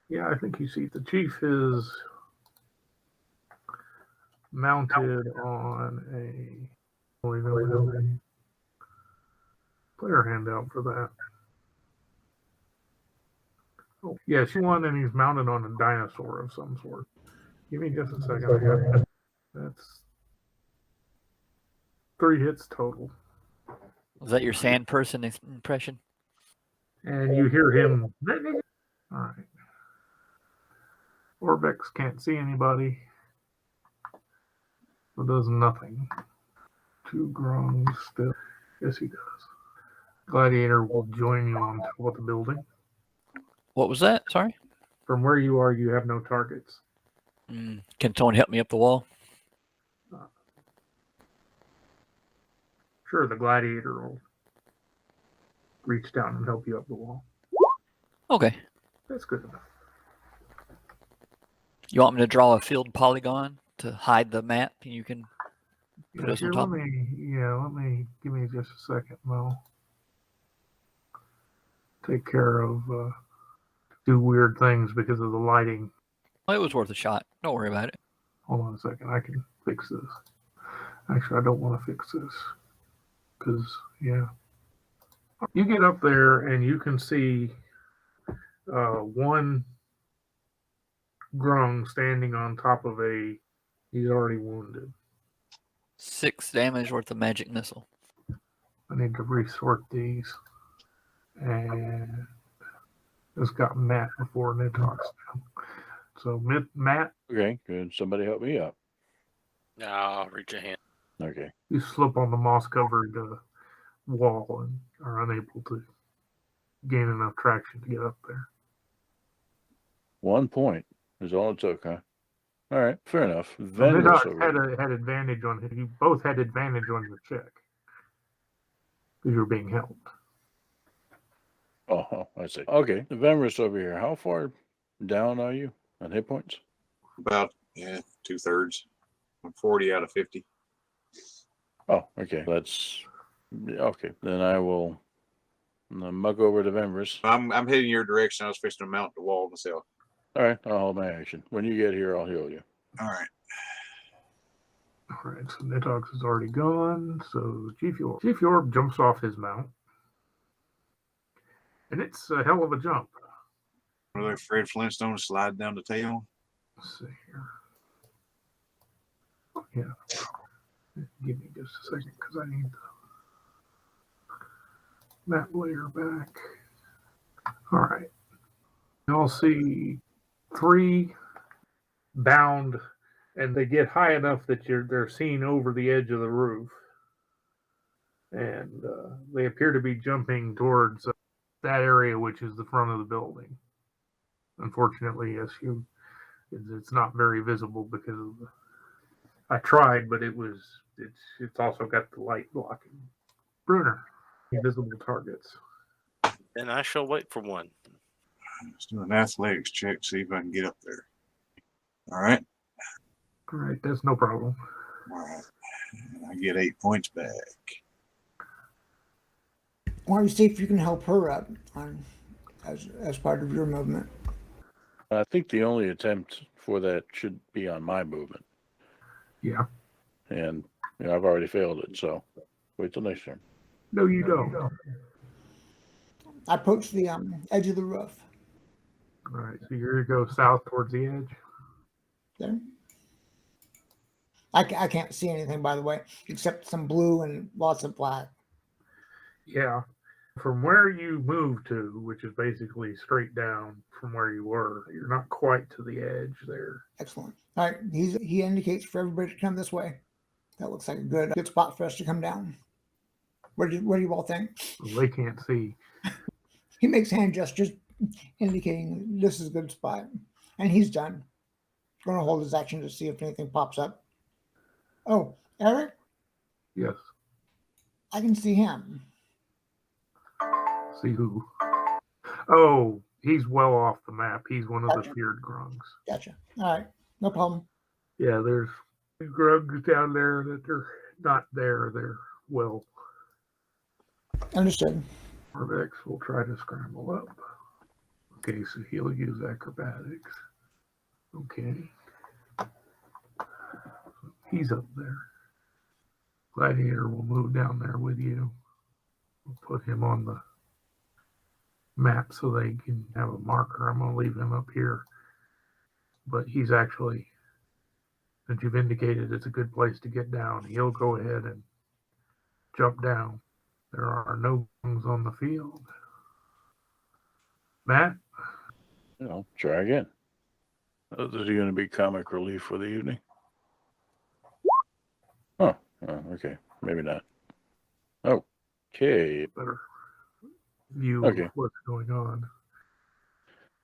Yeah, I think you see the chief is mounted on a player handout for that. Oh, yes, one, and he's mounted on a dinosaur of some sort. Give me just a second. That's 3 hits total. Was that your sand person impression? And you hear him. All right. Orbex can't see anybody. So does nothing. 2 grungs still. Yes, he does. Gladiator will join you on top of the building. What was that? Sorry. From where you are, you have no targets. Can someone help me up the wall? Sure, the gladiator will reach down and help you up the wall. Okay. That's good enough. You want me to draw a field polygon to hide the map? And you can put us on top. Let me give me just a second. I'll take care of do weird things because of the lighting. Well, it was worth a shot. Don't worry about it. Hold on a second. I can fix this. Actually, I don't want to fix this because, you get up there and you can see one grung standing on top of he's already wounded. 6 damage worth of magic missile. I need to resort these. And it's got Matt before Nitox now. So, Matt, Okay, good. Somebody help me up. I'll reach a hand. Okay. you slip on the moss-covered wall and are unable to gain enough traction to get up there. 1 point is all it took, huh? All right, fair enough. So Venus Nitox over had advantage on him. You both had advantage on your check because you were being held. Oh, I see. Okay, the Venus over here. How far down are you on hit points? About 2/3. I'm 40 out of 50. Oh, okay. That's okay. Then I will mug over to Venus. I'm heading your direction. I was fixing to mount the wall myself. All right, I'll hold my action. When you get here, I'll heal you. All right. All right, so Nitox is already gone. So Chief Yorb jumps off his mount. And it's a hell of a jump. Are they Fred Flintstone slide down the tail? Let's see here. Yeah. Give me just a second because I need the map layer back. All right. You'll see 3 bound and they get high enough that they're seen over the edge of the roof, and they appear to be jumping towards that area, which is the front of the building. Unfortunately, yes, it's not very visible because of I tried, but it's also got the light blocking. Bruner, invisible targets. And I shall wait for one. Let's do an athletics check, see if I can get up there. All right. All right, that's no problem. All right. And I get 8 points back. Why don't you see if you can help her up as part of your movement? I think the only attempt for that should be on my movement. Yeah. And I've already failed it, so wait till next turn. No, you don't. I approach the edge of the roof. All right, so you're going to go south towards the edge. There. I can't see anything, by the way, except some blue and lots of black. Yeah. From where you moved to, which is basically straight down from where you were, you're not quite to the edge there. Excellent. All right, he indicates for everybody to come this way. That looks like a good spot for us to come down. What do you all think? Well, they can't see. He makes hand gestures indicating this is a good spot. And he's done. Going to hold his action to see if anything pops up. Oh, Eric? Yes. I can see him. See who? Oh, he's well off the map. He's one of the Gotcha. feared grungs. Gotcha. All right, no problem. Yeah, there's grungs down there that are not there. They're well. Understood. Corvex will try to scramble up. Okay, so he'll use acrobatics. Okay. He's up there. Gladiator will move down there with you. We'll put him on the map so they can have a marker. I'm going to leave him up here. But he's actually, since you've indicated it's a good place to get down, he'll go ahead and jump down. There are no guns on the field. Matt? Try again. This is going to be comic relief for the evening. Oh, okay. Maybe not. Okay. Better view Okay. of what's going on.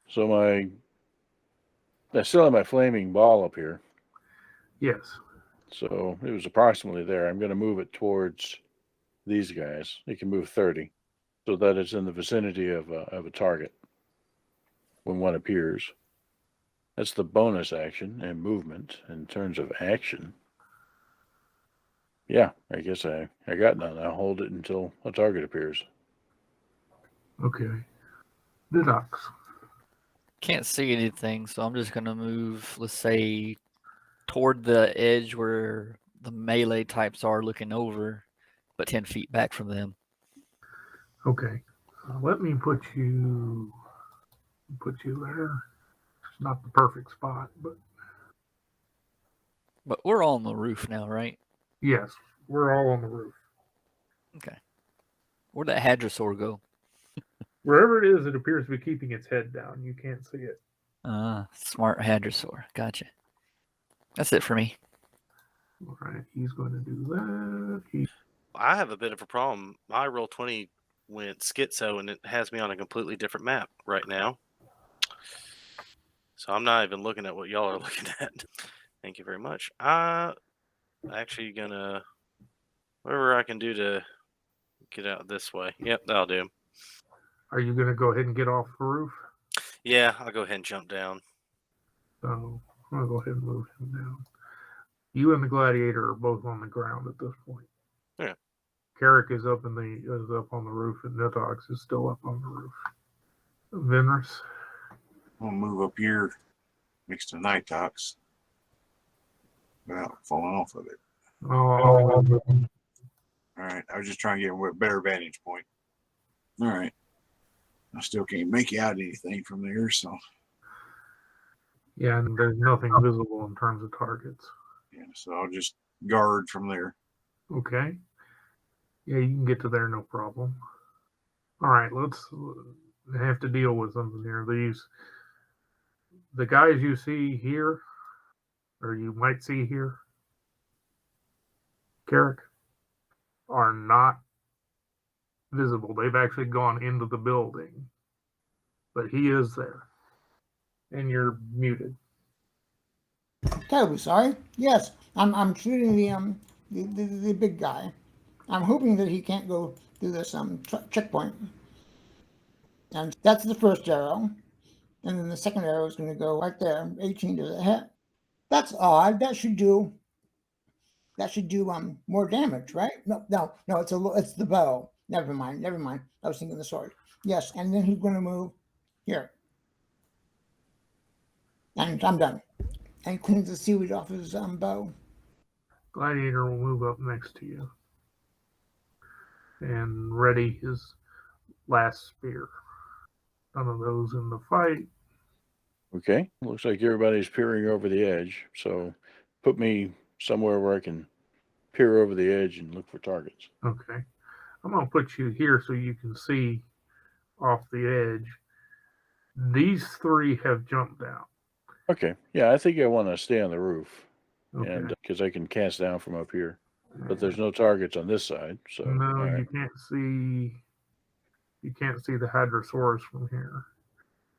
So I still have my flaming ball up here. Yes. So it was approximately there. I'm going to move it towards these guys. It can move 30 so that it's in the vicinity of a target when one appears. That's the bonus action and movement. In terms of action, yeah, I guess I got none. I'll hold it until a target appears. Okay. Deducts. Can't see anything, so I'm just gonna move, let's say, toward the edge where the melee types are looking over, but 10 feet back from them. Okay. Let me put you there. It's not the perfect spot, but But we're all on the roof now, right? yes, we're all on the roof. Okay. Where'd that hadrosaur go? Wherever it is, it appears to be keeping its head down. You can't see it. Smart hadrosaur. Gotcha. That's it for me. All right, he's going to do that. I have a bit of a problem. My roll 20 went schizo, and it has me on a completely different map right now. So I'm not even looking at what y'all are looking at. Thank you very much. Actually gonna whatever I can do to get out this way. Yep, that'll do. Are you going to go ahead and get off the roof? Yeah, I'll go ahead and jump down. So I'm going to go ahead and move him down. You and the gladiator are both on the ground at this point. Yeah. Carrick is up on the roof, and Nitox is still up on the roof. Venrus. I'm going to move up here next to Nitox without falling off of it. Oh, All right. I was just trying to get a better vantage point. All right. I still can't make out anything from there, so. yeah, and there's nothing visible in terms of targets. Yeah, so I'll just guard from there. Okay. Yeah, you can get to there, no problem. All right, let's have to deal with something here. The guys you see here, or you might see here, Carrick, are not visible. They've actually gone into the building, but he is there, and you're muted. Terribly sorry. Yes, I'm shooting the big guy. I'm hoping that he can't go through this checkpoint. And that's the first arrow. And then the second arrow is going to go right there. 18 to the hit. That's odd. That should do more damage, right? No. It's the bow. Never mind. I was thinking the sword. Yes, and then he's going to move here. And I'm done. And cleans the seaweed off his bow. Gladiator will move up next to you and ready his last spear. None of those in the fight. Okay. Looks like everybody's peering over the edge. So put me somewhere where I can peer over the edge and look for targets. Okay. I'm going to put you here so you can see off the edge. These three have jumped down. Okay. Yeah, I think I want to stay on the roof. Okay. And because I can cast down from up here. But there's no targets on this side. So No, all right. you can't see the Hadrosaurus from here.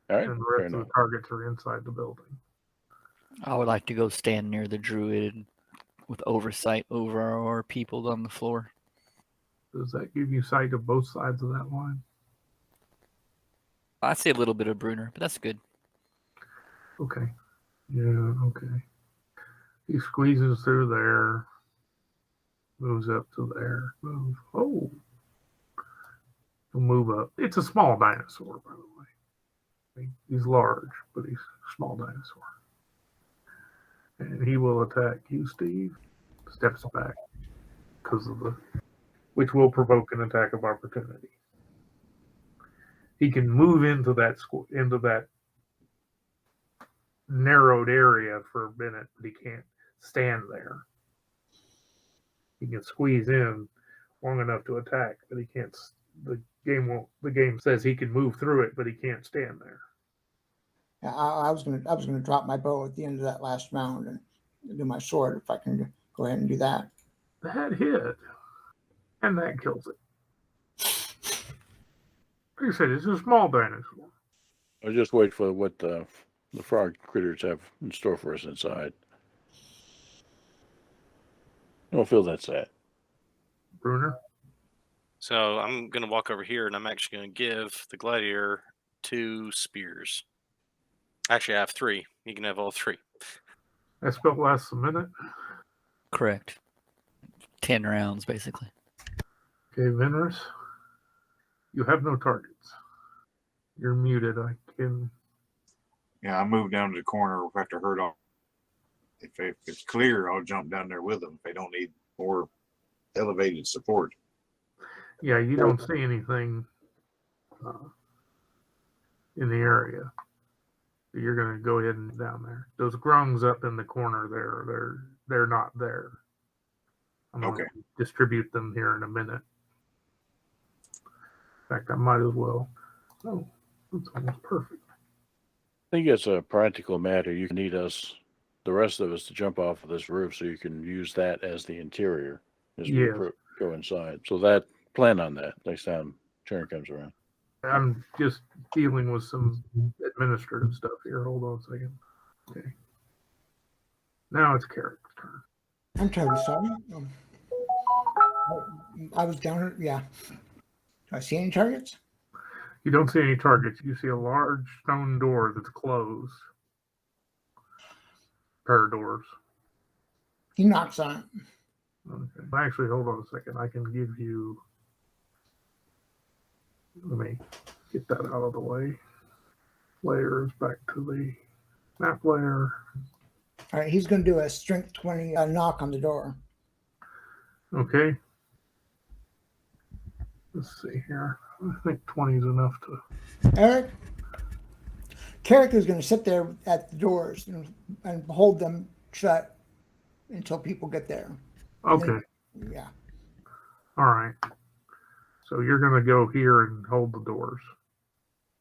All right. And the Fair rest of enough. the targets are inside the building. I would like to go stand near the druid with oversight over our people on the floor. Does that give you sight of both sides of that line? I see a little bit of Bruner, but that's good. Okay. Yeah, okay. He squeezes through there, moves up to there, moves. Oh. He'll move up. It's a small dinosaur, by the way. He's large, but he's a small dinosaur. And he will attack you, Steve. Steps back because of which will provoke an attack of opportunity. He can move into that narrowed area for a minute, but he can't stand there. He can squeeze in long enough to attack, but he can't. The game says he can move through it, but he can't stand there. I was gonna drop my bow at the end of that last round and do my sword if I can go ahead and do that. That hit, and that kills it. Like I said, it's a small dinosaur. I'll just wait for what the frog critters have in store for us inside. I don't feel that sad. Bruner? So I'm going to walk over here and I'm actually going to give the gladiator 2 spears. Actually, I have 3. You can have all 3. That spell lasts a minute. Correct. 10 rounds, basically. Okay, Venrus. You have no targets. You're muted. I can. Yeah, I moved down to the corner after herd on. If it's clear, I'll jump down there with them. If they don't need more elevated support. Yeah, you don't see anything in the area. You're going to go ahead and down there. Those grungs up in the corner there, they're not there. I'm going to distribute them here in a minute. In fact, I might as well. Oh, that's almost perfect. I think it's a practical matter. You need the rest of us, to jump off of this roof so you can use that as the interior as we go inside. So that plan on that next time turn comes around. I'm just dealing with some administrative stuff here. Hold on a second. Okay. Now it's Carrick's turn. I'm terribly sorry. I was down here. Yeah. Do I see any targets? You don't see any targets. You see a large stone door that's closed. Pair of doors. He knocks on it. Okay. Actually, hold on a second. I can give you. Let me get that out of the way. Layers back to the map layer. All right, he's going to do a strength 20 knock on the door. Okay. Let's see here. I think 20 is enough to. Eric, Carrick is going to sit there at the doors and hold them shut until people get there. Okay. Yeah. All right. So you're going to go here and hold the doors.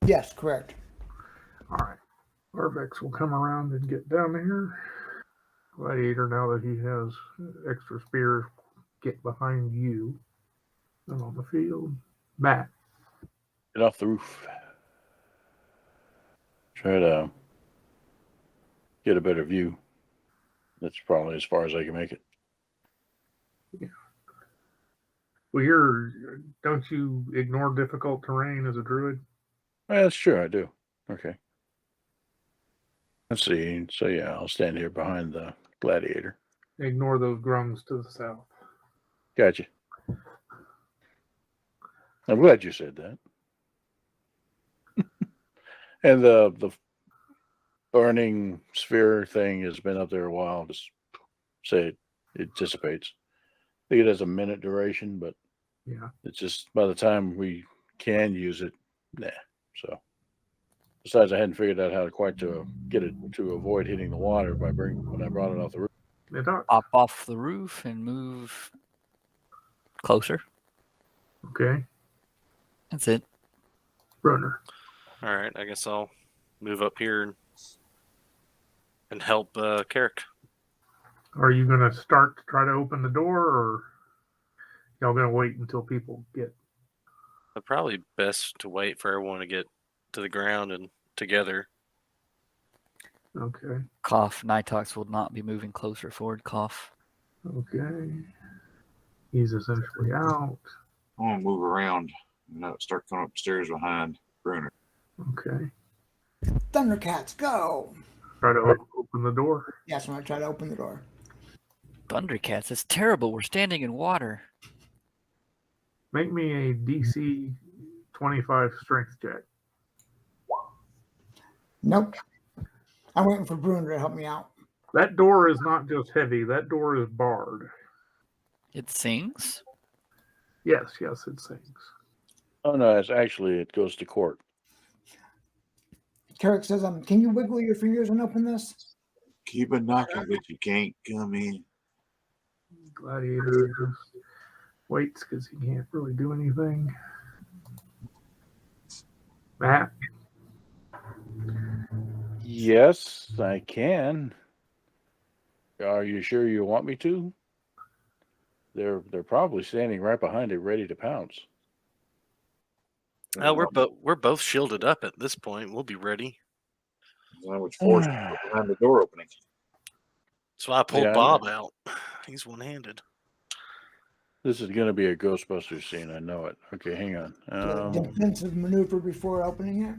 Yes, correct. All right. Arvex will come around and get down here. Gladiator, now that he has extra spears, get behind you and on the field. Matt. Get off the roof. Try to get a better view. That's probably as far as I can make it. Well, don't you ignore difficult terrain as a druid? That's true, I do. Okay. Let's see. So yeah, I'll stand here behind the gladiator. Ignore those grungs to the south. Gotcha. I'm glad you said that. And the burning sphere thing has been up there a while. Just say it dissipates. I think it has a minute duration, but Yeah. it's just by the time we can use it, nah. So besides, I hadn't figured out how to quite to get it to avoid hitting the water when I brought it off the roof. Pop off the roof and move closer. Okay. That's it. Brunner. All right, I guess I'll move up here and help Carrick. Are you going to start to try to open the door, or y'all going to wait until people get? Probably best to wait for everyone to get to the ground and together. Okay. Cough. Nitox will not be moving closer forward. Cough. Okay. He's essentially out. I'm gonna move around and start coming upstairs behind Bruner. Okay. Thundercats, go! Try to open the door. Yes, when I try to open the door. Thundercats. It's terrible. We're standing in water. Make me a DC 25 strength check. Nope. I'm waiting for Bruner to help me out. That door is not just heavy. That door is barred. It sings. Yes, it sings. Oh no, it goes to court. Carrick says, can you wiggle your fingers and open this? Keep a knocking, but you can't come in. Gladiator just waits because he can't really do anything. Matt. Yes, I can. Are you sure you want me to? They're probably standing right behind it, ready to pounce. We're both shielded up at this point. We'll be ready. I was forced to put behind the door opening. So I pulled Bob out. He's one-handed. This is going to be a Ghostbusters scene. I know it. Okay, hang on. Defensive maneuver before opening it,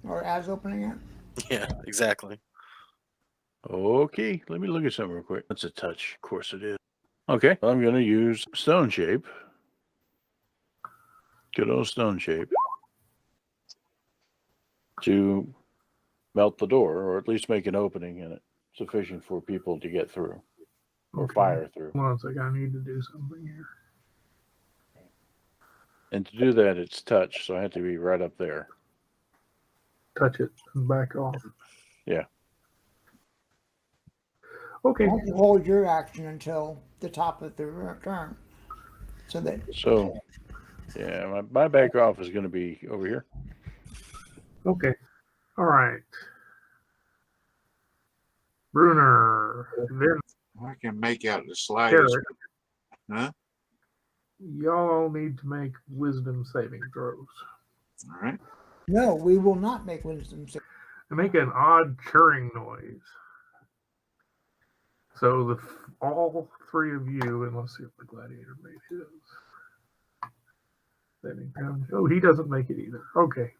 or as opening it. Yeah, exactly. Okay, let me look at something real quick. That's a touch. Of course it is. Okay, I'm going to use stone shape. Good old stone shape. To melt the door, or at least make an opening in it sufficient for people to get through or Okay. fire through. Hold on a second. I need to do something here. And to do that, it's touch, so I have to be right up there. Touch it and back off. Yeah. Okay. Don't hold your action until the top of the turn. So, yeah, my back off is going to be over here. Okay. All right. Bruner. Then I can make out the slightest. Carrick. Huh? Y'all need to make wisdom saving throws. All right. No, we will not make wisdom saving. And make an odd churring noise. So all three of you, and let's see if the gladiator made his. Oh, he doesn't make it either. Okay.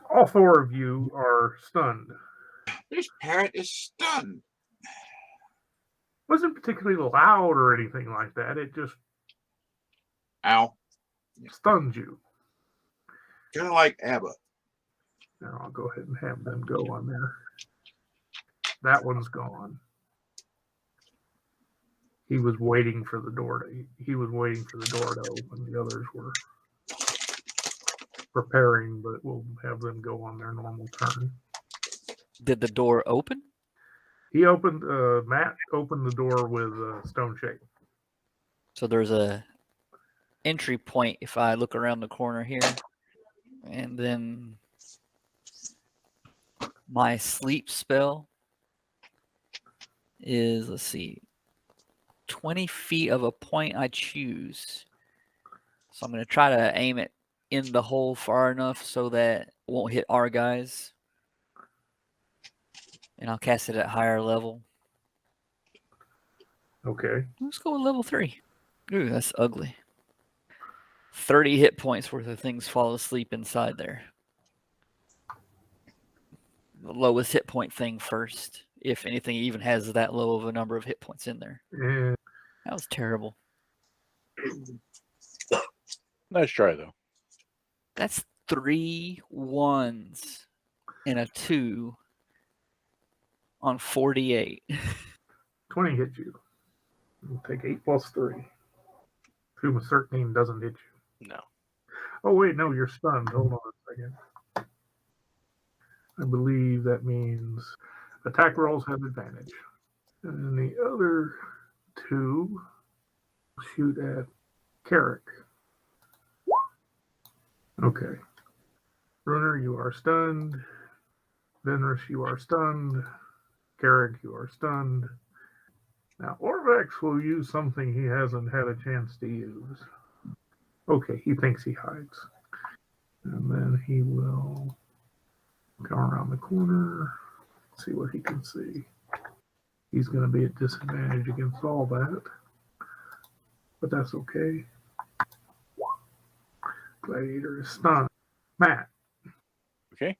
All four of you are stunned. This parrot is stunned. Wasn't particularly loud or anything like that. It just Ow. stunned you. Kind of like ABBA. Now I'll go ahead and have them go on there. That one's gone. He was waiting for the door to open. The others were preparing, but we'll have them go on their normal turn. Did the door open? He opened. Matt opened the door with stone shape. So there's a entry point if I look around the corner here, and then my sleep spell is, let's see, 20 feet of a point I choose. So I'm going to try to aim it in the hole far enough so that it won't hit our guys. And I'll cast it at higher level. Okay. Let's go with level 3. Ooh, that's ugly. 30 hit points worth of things fall asleep inside there. The lowest hit point thing first, if anything even has that low of a number of hit points in there. And That was terrible. Nice try though. That's 3 1s and a 2 on 48. 20 hit you. You'll take 8 plus 3. Assume a 13 doesn't hit you. No. Oh, wait, no, you're stunned. Hold on a second. I believe that means attack rolls have advantage. And the other 2 shoot at Carrick. Okay. Brunner, you are stunned. Venrus, you are stunned. Carrick, you are stunned. Now, Orvex will use something he hasn't had a chance to use. Okay, he thinks he hides. And then he will come around the corner, see what he can see. He's going to be at disadvantage against all that. But that's okay. Gladiator is stunned. Matt. Okay.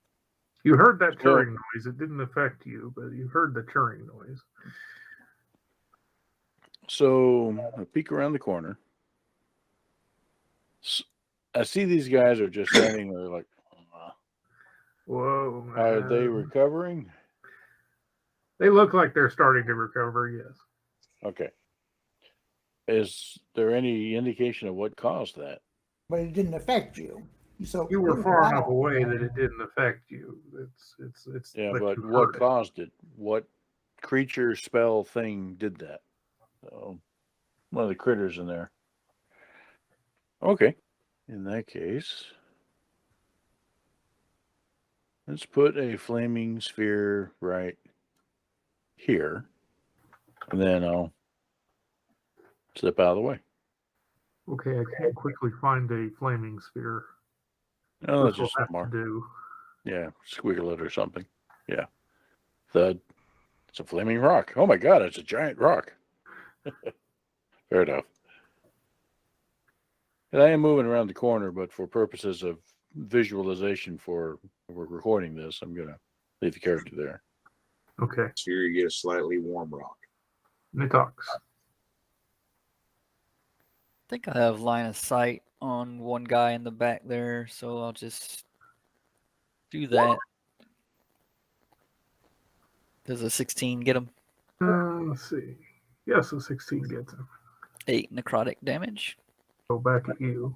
You heard that Sure. churring noise. It didn't affect you, but you heard the churring noise. So I peek around the corner. I see these guys are just standing there like, Whoa, man. are they recovering? They look like they're starting to recover, yes. Okay. Is there any indication of what caused that? But it didn't affect you. So You were far wow. enough away that it didn't affect you. It's Yeah, but but you what heard it. caused it? What creature spell thing did that? So, one of the critters in there. Okay. In that case, let's put a flaming sphere right here. And then I'll slip out of the way. Okay, I can't quickly find a flaming sphere. Oh, This that's will just have smart. to do. Yeah, squiggle it or something. Yeah. It's a flaming rock. Oh my god, it's a giant rock. Fair enough. And I am moving around the corner, but for purposes of visualization for we're recording this, I'm gonna leave the character there. Okay, So you get a slightly warm rock. Nitox. I think I have line of sight on one guy in the back there, so I'll just do that. Does a 16 get him? Let's see. Yes, a 16 gets him. 8 necrotic damage. Go back at you.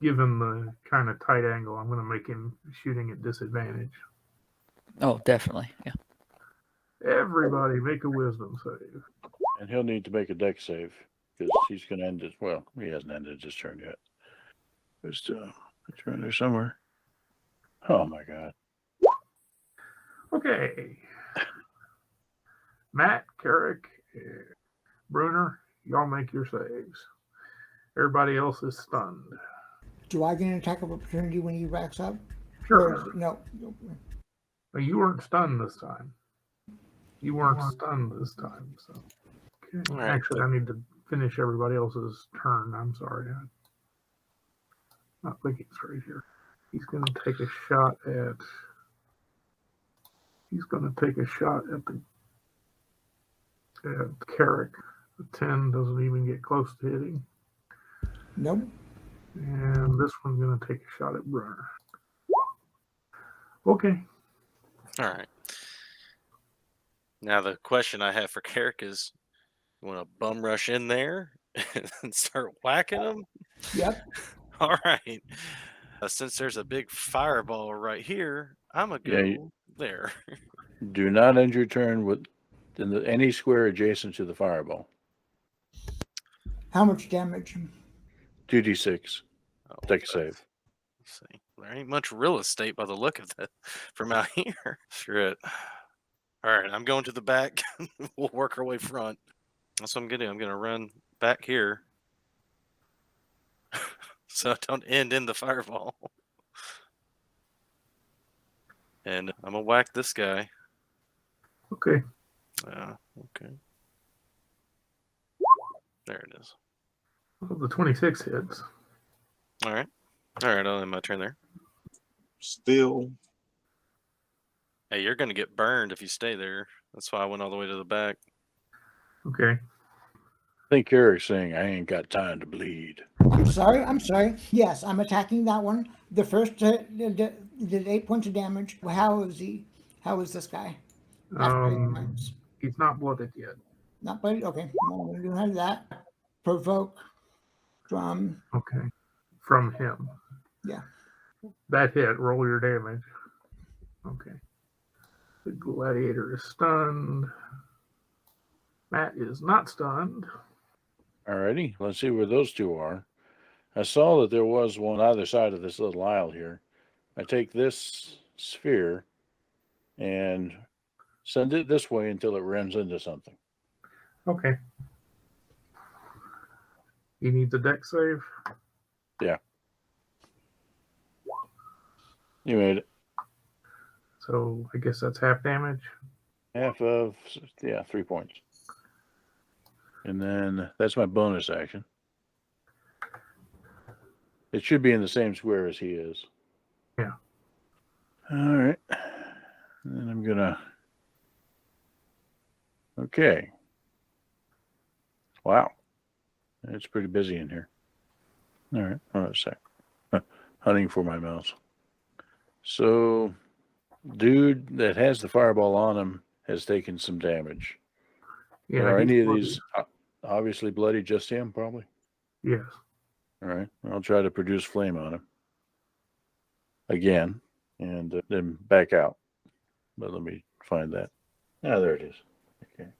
Given the kind of tight angle, I'm going to make him shooting at disadvantage. Oh, definitely. Yeah. Everybody make a wisdom save. And he'll need to make a deck save because he's gonna end it. Well, he hasn't ended his turn yet. There's a turn there somewhere. Oh my god. Okay. Matt, Carrick, Brunner, y'all make your saves. Everybody else is stunned. Do I get an attack of opportunity when he racks up? Or Sure. is it- no. But you weren't stunned this time. You weren't stunned this time. So, okay. All right. Actually, I need to finish everybody else's turn. I'm sorry. I'm not thinking straight here. He's going to take a shot at. He's going to take a shot at Carrick. The 10 doesn't even get close to hitting. Nope. And this one's going to take a shot at Brunner. Okay. All right. Now the question I have for Carrick is, you want to bum rush in there and start whacking them? Yep. All right. Since there's a big fireball right here, I'm gonna go Yeah, there. Do not end your turn with any square adjacent to the fireball. How much damage? 2d6. Oh, Deck save. let's see. There ain't much real estate by the look of it from out here. Screw it. All right, I'm going to the back. We'll work our way front. That's what I'm gonna do. I'm gonna run back here, so I don't end in the fireball. And I'm gonna whack this guy. Okay. Okay. There it is. Well, the 26 hits. All right. All right. I'll end my turn there. Still, Hey, you're gonna get burned if you stay there. That's why I went all the way to the back. Okay. I think Eric's saying I ain't got time to bleed. I'm sorry. I'm sorry. Yes, I'm attacking that one. The first did 8 points of damage. How is he? How is this guy? After 8 points. He's not blooded yet. Not buddy. Okay, I'm going to do that. Provoke from. Okay. From him. Yeah. That hit. Roll your damage. Okay. The gladiator is stunned. Matt is not stunned. Alrighty, let's see where those two are. I saw that there was one either side of this little aisle here. I take this sphere and send it this way until it runs into something. Okay. You need the deck save? Yeah. You made it. So I guess that's half damage. Half of, 3 points. And then that's my bonus action. It should be in the same square as he is. Yeah. All right. And then I'm gonna. Okay. Wow. It's pretty busy in here. All right. Hold on a sec. Hunting for my mouse. So, dude that has the fireball on him has taken some damage. Yeah. Are he's any of bloody. these obviously bloody? Just him, probably. Yes. All right. I'll try to produce flame on him again, and then back out. But let me find that. Ah, there it is. Okay.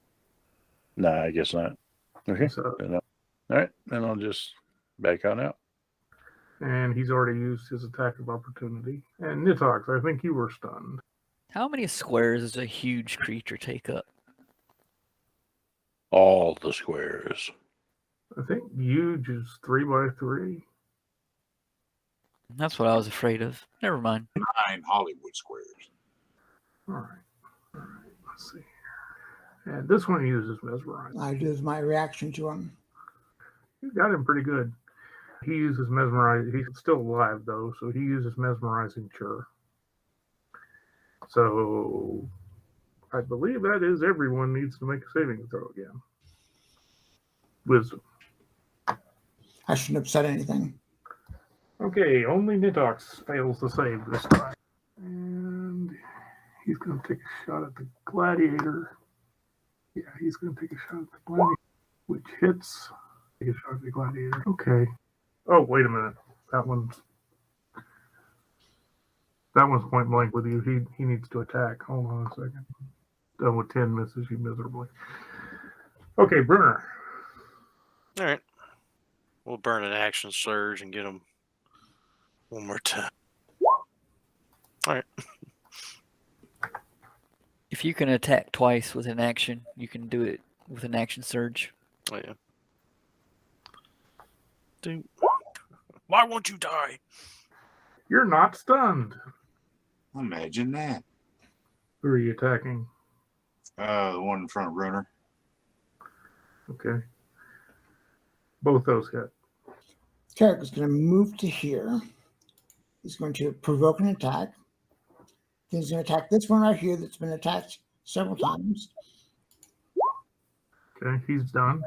Nah, I guess not. Okay. So, All right. Then I'll just back on out. and he's already used his attack of opportunity. And Nitox, I think you were stunned. How many squares does a huge creature take up? All the squares. I think huge is 3 by 3. That's what I was afraid of. Never mind. 9 Hollywood squares. All right. All right. Let's see here. And this one uses mesmerize. I do my reaction to him. You got him pretty good. He uses mesmerize. He's still alive though, so he uses mesmerizing cure. So I believe that is everyone needs to make a saving throw again. Wisdom. I shouldn't have said anything. Okay, only Nitox fails to save this time. And he's going to take a shot at the gladiator. Yeah, he's going to take a shot at the gladiator, which hits. Take a shot at the gladiator. Okay. Oh, wait a minute. That one's point blank with you. He needs to attack. Hold on a second. Done with 10 misses you miserably. Okay, Brunner. All right. We'll burn an action surge and get him one more time. All right. If you can attack twice with an action, you can do it with an action surge. Oh, yeah. Dude. Why won't you die? You're not stunned. Imagine that. Who are you attacking? The one in front runner. Okay. Both those hit. Carrick is going to move to here. He's going to provoke an attack. Then he's going to attack this one right here that's been attacked several times. Okay, he's done.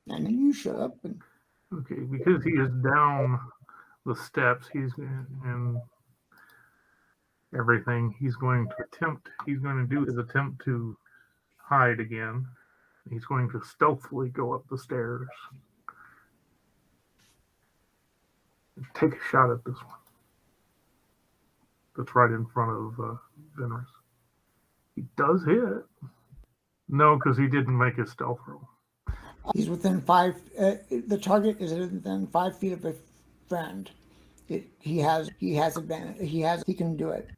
And then you shut up. And Okay, because he is down the steps, he's and everything, he's going to do his attempt to hide again. He's going to stealthily go up the stairs. Take a shot at this one. That's right in front of Venris. He does hit. No, because he didn't make his stealth roll. he's within 5. The target is within 5 feet of a friend. He has advantage. He can do it.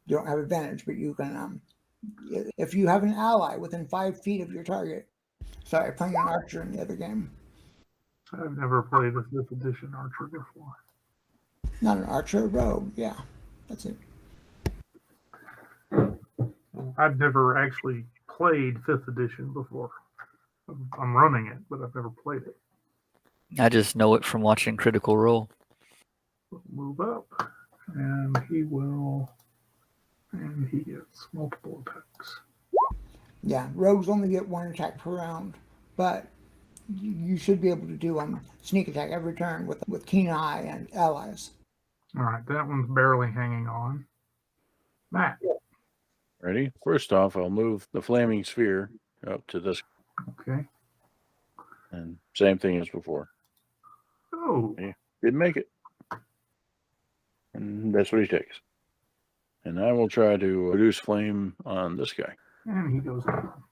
You don't have advantage, but you can if you have an ally within 5 feet of your target. Sorry, playing an archer in the other game. I've never played a 5th edition Archer before. Not an archer, a rogue. Yeah, that's it. I've never actually played 5th edition before. I'm running it, but I've never played it. I just know it from watching Critical Role. Move up, and he will, and he gets multiple attacks. Yeah, rogues only get 1 attack per round, but you should be able to do sneak attack every turn with keen eye and allies. All right, that one's barely hanging on. Matt. Ready? First off, I'll move the flaming sphere up to this, Okay. and same thing as before. Oh, Yeah. Didn't make it. And that's what he takes. And I will try to reduce flame on this guy. and he goes down.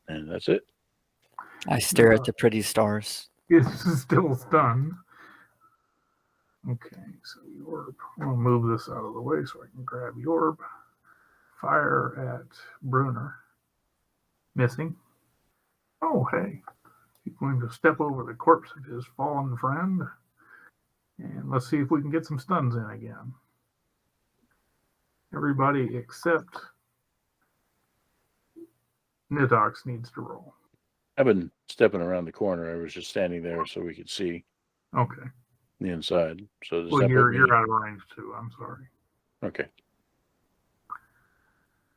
And that's it. I stare at the pretty stars. He's still stunned. Okay, so Yorb. I'll move this out of the way so I can grab Yorb. Fire at Bruner. Missing. Oh, hey. He's going to step over the corpse of his fallen friend. And let's see if we can get some stuns in again. Everybody except Nidox needs to roll. I've been stepping around the corner. I was just standing there so we could see Okay. the inside. So does Well, that put you're me- out of range too. I'm sorry. Okay.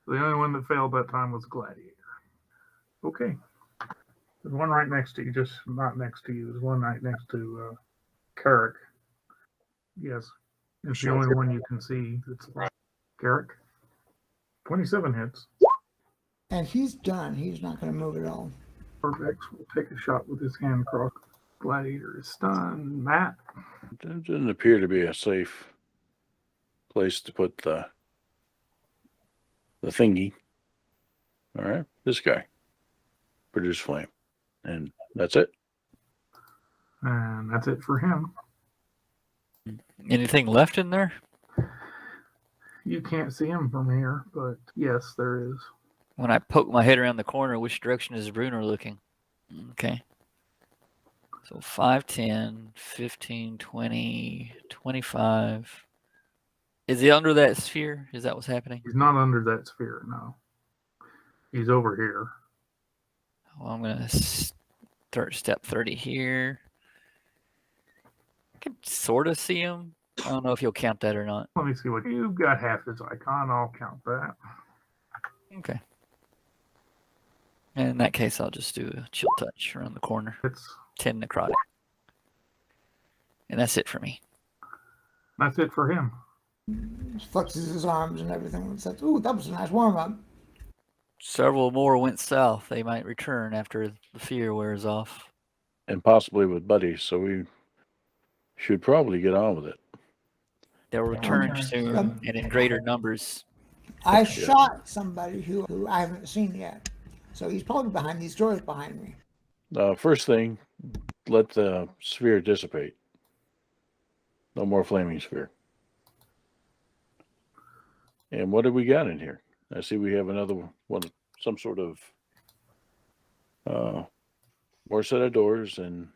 The only one that failed that time was Gladiator. Okay. There's one right next to you, just not next to you. There's one right next to Carrick. Yes. It's the only one you can see. It's Carrick. 27 hits. And he's done. He's not going to move at all. Corvex will take a shot with his hand crossed. Gladiator is stunned. Matt. It doesn't appear to be a safe place to put the thingy. All right. This guy. Produce flame. And that's it. And that's it for him. Anything left in there? You can't see him from here, but yes, there is. When I poke my head around the corner, which direction is Bruner looking? Okay. So 5, 10, 15, 20, 25. Is he under that sphere? Is that what's happening? He's not under that sphere, no. He's over here. Well, I'm going to start step 30 here. I can sort of see him. I don't know if you'll count that or not. Let me see what you've got. Half his icon. I'll count that. Okay. And in that case, I'll just do a chill touch around the corner. It's 10 necrotic. And that's it for me. That's it for him. He flexes his arms and everything and says, "Ooh, that was a nice warm up." Several more went south. They might return after the fear wears off. And possibly with buddies. So we should probably get on with it. They'll return soon and in greater numbers. I shot somebody who I haven't seen yet. So he's probably behind these doors behind me. First thing, let the sphere dissipate. No more flaming sphere. And what do we got in here? I see we have another one, some sort of more set of doors and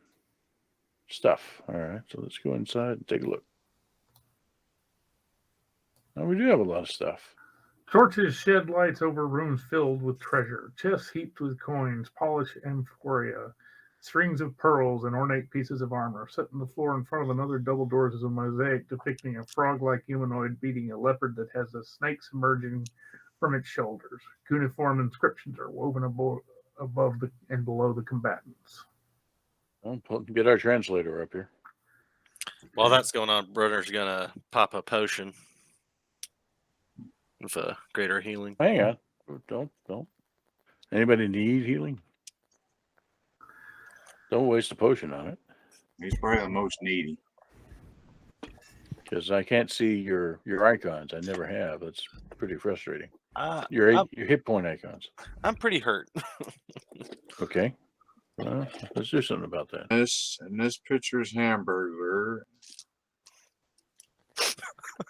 stuff. All right, so let's go inside and take a look. Now we do have a lot of stuff. Torches shed lights over rooms filled with treasure, chests heaped with coins, polished amphoria, strings of pearls, and ornate pieces of armor. Set on the floor in front of another double doors is a mosaic depicting a frog-like humanoid beating a leopard that has a snake emerging from its shoulders. Cuneiform inscriptions are woven above and below the combatants. Well, get our translator up here. While that's going on, Brunner's gonna pop a potion with a greater healing. Hang on. Don't. Anybody need healing? Don't waste a potion on it. He's probably the most needy. Because I can't see your icons. I never have. That's pretty frustrating. I'm Your hit point icons. pretty hurt. Okay. Let's do something about that. This picture's hamburger.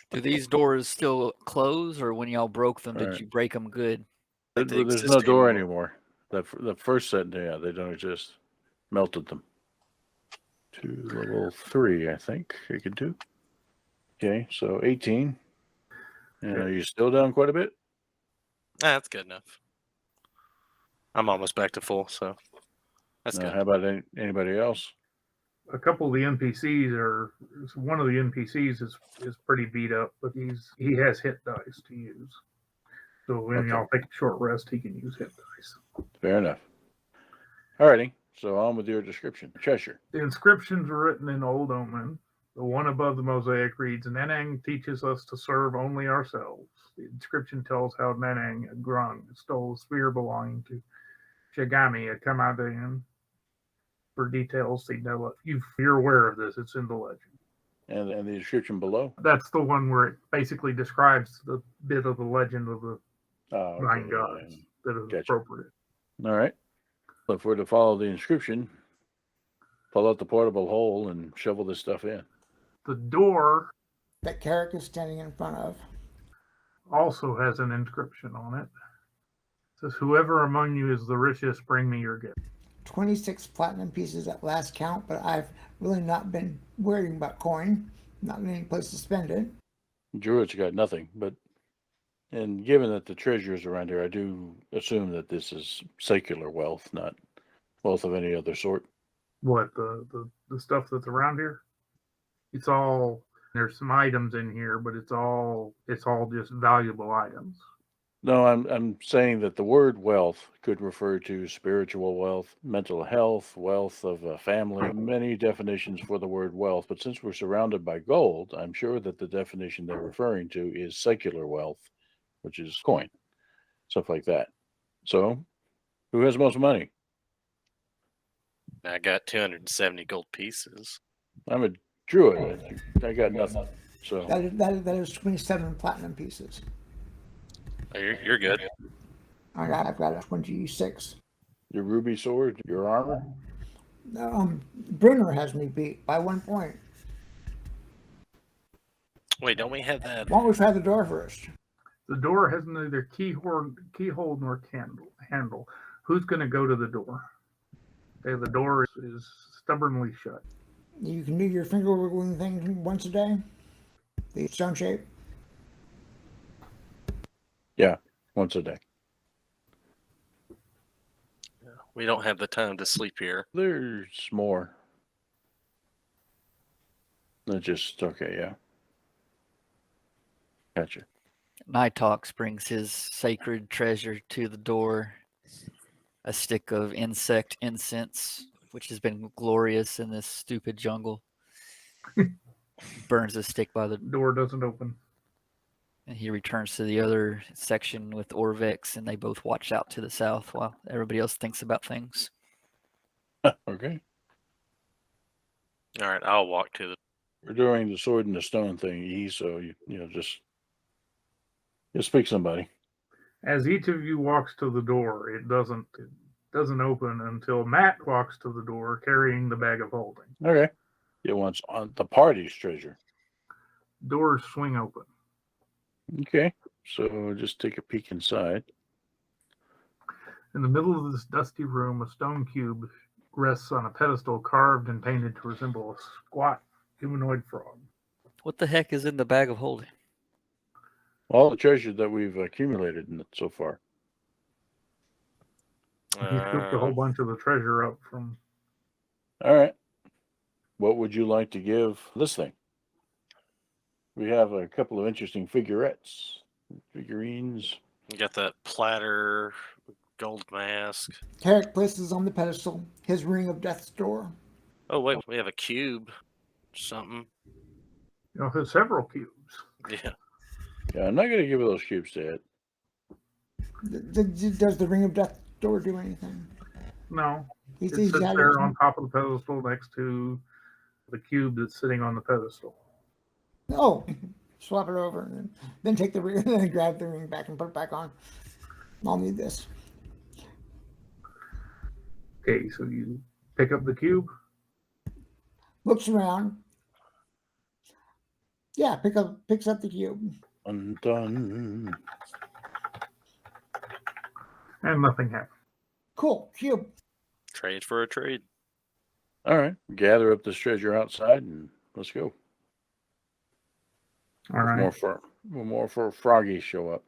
Do these doors still close, or when y'all broke them, did Alright. you break them good? The There's no door existing- anymore. The first set, yeah, they don't exist. Melted them. To level 3, I think you could do. Okay, so 18. And are you still down quite a bit? That's good enough. I'm almost back to full, so that's Now, good. how about anybody else? A couple of the NPCs one of the NPCs is pretty beat up, but he has hit dice to use. So when Okay. y'all take a short rest, he can use hit dice. Fair enough. Alrighty, so on with your description. Cheshire. The inscriptions are written in Old Omen. The one above the mosaic reads, Nanang teaches us to serve only ourselves. The inscription tells how Nanang, a grung, stole a spear belonging to Shigami, a Kamadayan. For details, you're aware of this. It's in the legend. And the description below? That's the one where it basically describes the bit of the legend of the Oh, nine okay. gods that is Gotcha. appropriate. All right. If we're to follow the inscription, pull out the portable hole and shovel this stuff in. The door That Carrick is standing in front of. also has an inscription on it. It says, whoever among you is the richest, bring me your gift. 26 platinum pieces at last count, but I've really not been worrying about coin. Not in any place to spend it. Druid's got nothing, and given that the treasures around here, I do assume that this is secular wealth, not wealth of any other sort. What, the stuff that's around here? It's all, there's some items in here, but it's all just valuable items. No, I'm saying that the word wealth could refer to spiritual wealth, mental health, wealth of a family, many definitions for the word wealth. But since we're surrounded by gold, I'm sure that the definition they're referring to is secular wealth, which is coin, stuff like that. So, who has most money? I got 270 gold pieces. I'm a druid. I got nothing. So, That is 27 platinum pieces. Oh, you're good. I've got a 26. your ruby sword, your armor. Brunner has me beat by 1 point. Wait, don't we have that? Why don't we try the door first? The door has neither keyhole nor handle. Who's going to go to the door? Okay, the door is stubbornly shut. You can do your finger wiggling thing once a day. The stone shape. Yeah, once a day. We don't have the time to sleep here. There's more. That's just okay. Yeah. Gotcha. Nighthawks brings his sacred treasure to the door, a stick of insect incense, which has been glorious in this stupid jungle. Burns the stick by the Door doesn't open. and he returns to the other section with Orvex, and they both watch out to the south while everybody else thinks about things. Okay. All right, I'll walk to the. We're doing the sword and the stone thing, so just pick somebody. As each of you walks to the door, it doesn't open until Matt walks to the door carrying the bag of holding. Okay. It wants on the party's treasure. Doors swing open. Okay. So just take a peek inside. In the middle of this dusty room, a stone cube rests on a pedestal carved and painted to resemble a squat humanoid frog. What the heck is in the bag of holding? All the treasure that we've accumulated in it so far. He scooped a whole bunch of the treasure up from. All right. What would you like to give this thing? We have a couple of interesting figurines. You got that platter, gold mask. Carrick places on the pedestal his ring of death's door. Oh wait, we have a cube. Something. There's several cubes. Yeah. Yeah, I'm not going to give those cubes to it. Does the ring of death door do anything? No, He's it sits had there on top of the pedestal next to the cube that's sitting on the pedestal. Oh, swap it over and then take the ring and then grab the ring back and put it back on. I'll need this. Okay, so you pick up the cube. Looks around. Yeah, picks up the cube. Undone. And nothing happened. Cool. Cube. Trade for a trade. All right. Gather up this treasure outside and let's go. All right. More for froggies show up.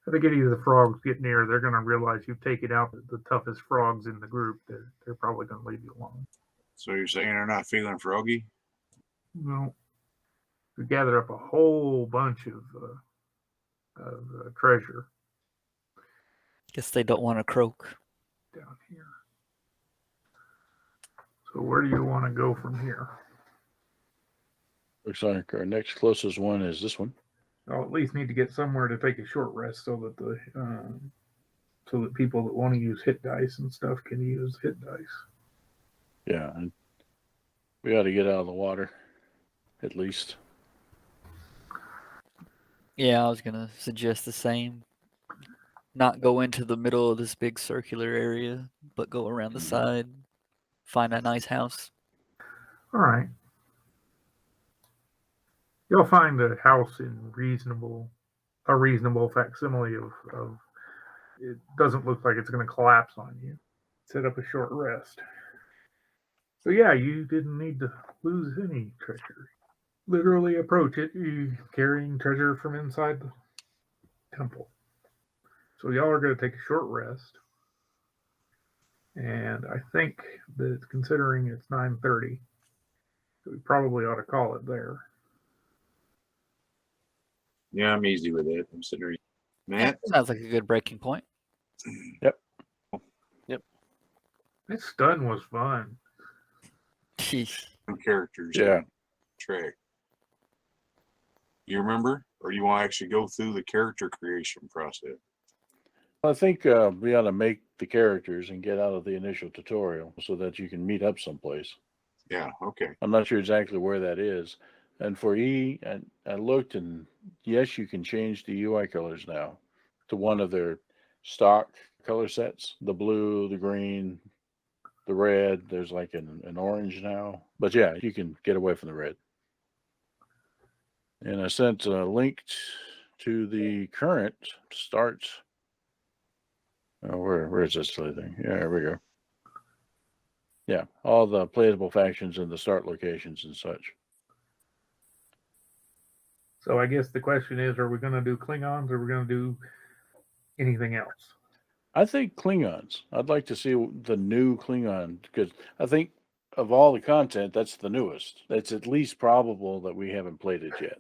I think any of the frogs get near, they're going to realize you've taken out the toughest frogs in the group. They're probably going to leave you alone. So you're saying they're not feeling froggy? No. We gather up a whole bunch of treasure Guess they don't want to croak. down here. So where do you want to go from here? Looks like our next closest one is this one. I'll at least need to get somewhere to take a short rest so that so that people that want to use hit dice and stuff can use hit dice. Yeah. And we ought to get out of the water, at least. Yeah, I was gonna suggest the same. Not go into the middle of this big circular area, but go around the side. Find a nice house. All right. You'll find a house in a reasonable facsimile of it doesn't look like it's going to collapse on you. Set up a short rest. So yeah, you didn't need to lose any treasure. Literally approach it, you carrying treasure from inside the temple. So y'all are going to take a short rest. And I think that considering it's 9:30, we probably ought to call it there. Yeah, I'm easy with that. I'm sitting here. Matt? Sounds like a good breaking point. That stun was fun. Some characters. Yeah. Track. You remember? Or do you want to actually go through the character creation process? I think we ought to make the characters and get out of the initial tutorial so that you can meet up someplace. Yeah, okay. I'm not sure exactly where that is. And for E, I looked, and yes, you can change the UI colors now to one of their stock color sets. The blue, the green, the red. There's like an orange now. But yeah, you can get away from the red. And I sent a link to the current start. Oh, where is this silly thing? Yeah, there we go. Yeah, all the playable factions and the start locations and such. So I guess the question is, are we going to do Klingons or are we going to do anything else? I think Klingons. I'd like to see the new Klingon because I think of all the content, that's the newest. It's at least probable that we haven't played it yet.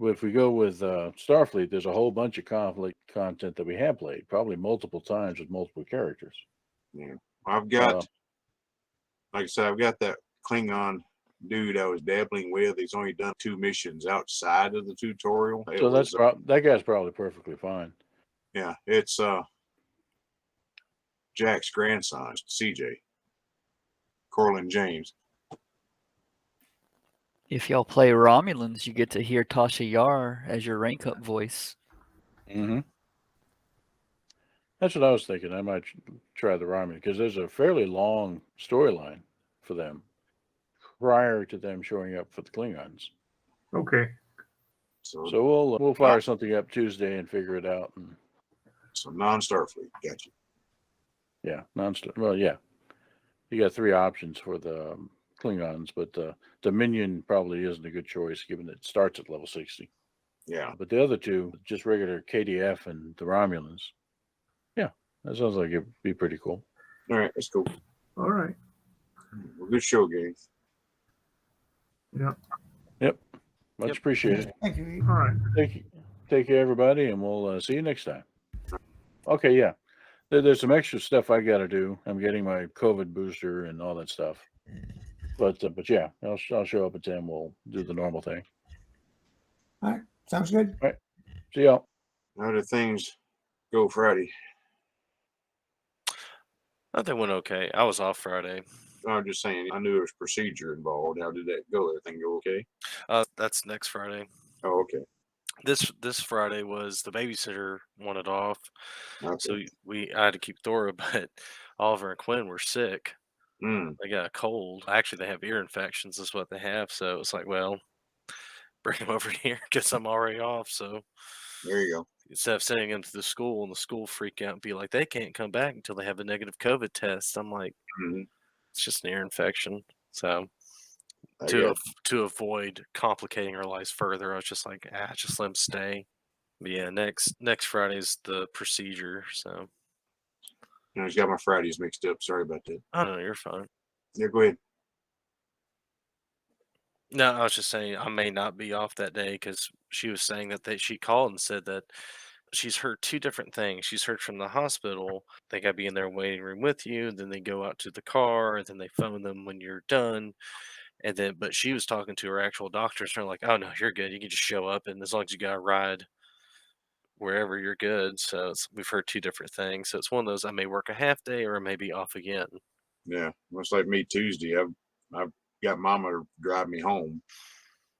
If we go with Starfleet, there's a whole bunch of conflict content that we have played, probably multiple times with multiple characters. Yeah. I've got, like I said, I've got that Klingon dude I was dabbling with. He's only done 2 missions outside of the tutorial. So that guy's probably perfectly fine. Yeah, it's Jack's grandson, CJ. Corlin James. If y'all play Romulans, you get to hear Tasha Yar as your rank up voice. Mm-hmm. That's what I was thinking. I might try the Romulan because there's a fairly long storyline for them prior to them showing up for the Klingons. Okay. So we'll fire something up Tuesday and figure it out. And so non-Starfleet, gotcha. yeah, non-star. Well, yeah, you got 3 options for the Klingons, but Dominion probably isn't a good choice given it starts at level 60. Yeah. But the other 2, just regular KDF and the Romulans. Yeah, that sounds like it'd be pretty cool. All right, that's cool. All right. Well, good show, gang. Yeah. Yep. Much appreciated. Thank you. All right. Take care, everybody, and we'll see you next time. Okay, yeah. There's some extra stuff I got to do. I'm getting my COVID booster and all that stuff. But yeah, I'll show up at 10. We'll do the normal thing. All right. Sounds good. All right. See y'all. How did things go Friday? I think went okay. I was off Friday. I'm just saying, I knew there was procedure involved. How did that go? Everything go okay? That's next Friday. Oh, okay. This Friday was the babysitter wanted off, Okay. so I had to keep Thora, but Oliver and Quinn were sick. They got a cold. Actually, they have ear infections. Is what they have. So it's like, well, bring them over here because I'm already off. So There you go. Instead of sending them to the school and the school freak out and be like, they can't come back until they have a negative COVID test. I'm like, Mhm. it's just an ear infection. So I to got to avoid complicating our lives further, I was just like, just let them stay. But yeah, next Friday's the procedure. So I just got my Fridays mixed up. Sorry about that. I don't know, you're fine. Yeah, go ahead. No, I was just saying I may not be off that day because she was saying that she called and said that she's heard two different things. She's heard from the hospital, they got to be in their waiting room with you, then they go out to the car, and then they phone them when you're done. And then, but she was talking to her actual doctors, and they're like, "Oh no, you're good. You can just show up, and as long as you got a ride wherever, you're good." So we've heard two different things. So it's one of those I may work a half day or I may be off again. Yeah, much like me Tuesday. I've got Mama to drive me home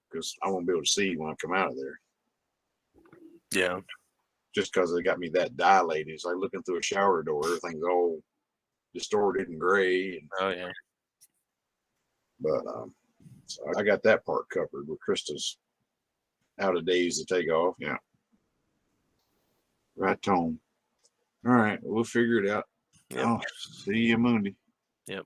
because I won't be able to see when I come out of there. Yeah, Just because they got me that dilated, it's like looking through a shower door. Everything's all distorted and gray. And, oh yeah, but so I got that part covered. With Krista's out of days to take off. Yeah, right, Tom. All right, we'll figure it out. Yep. I'll see you Monday. Yep.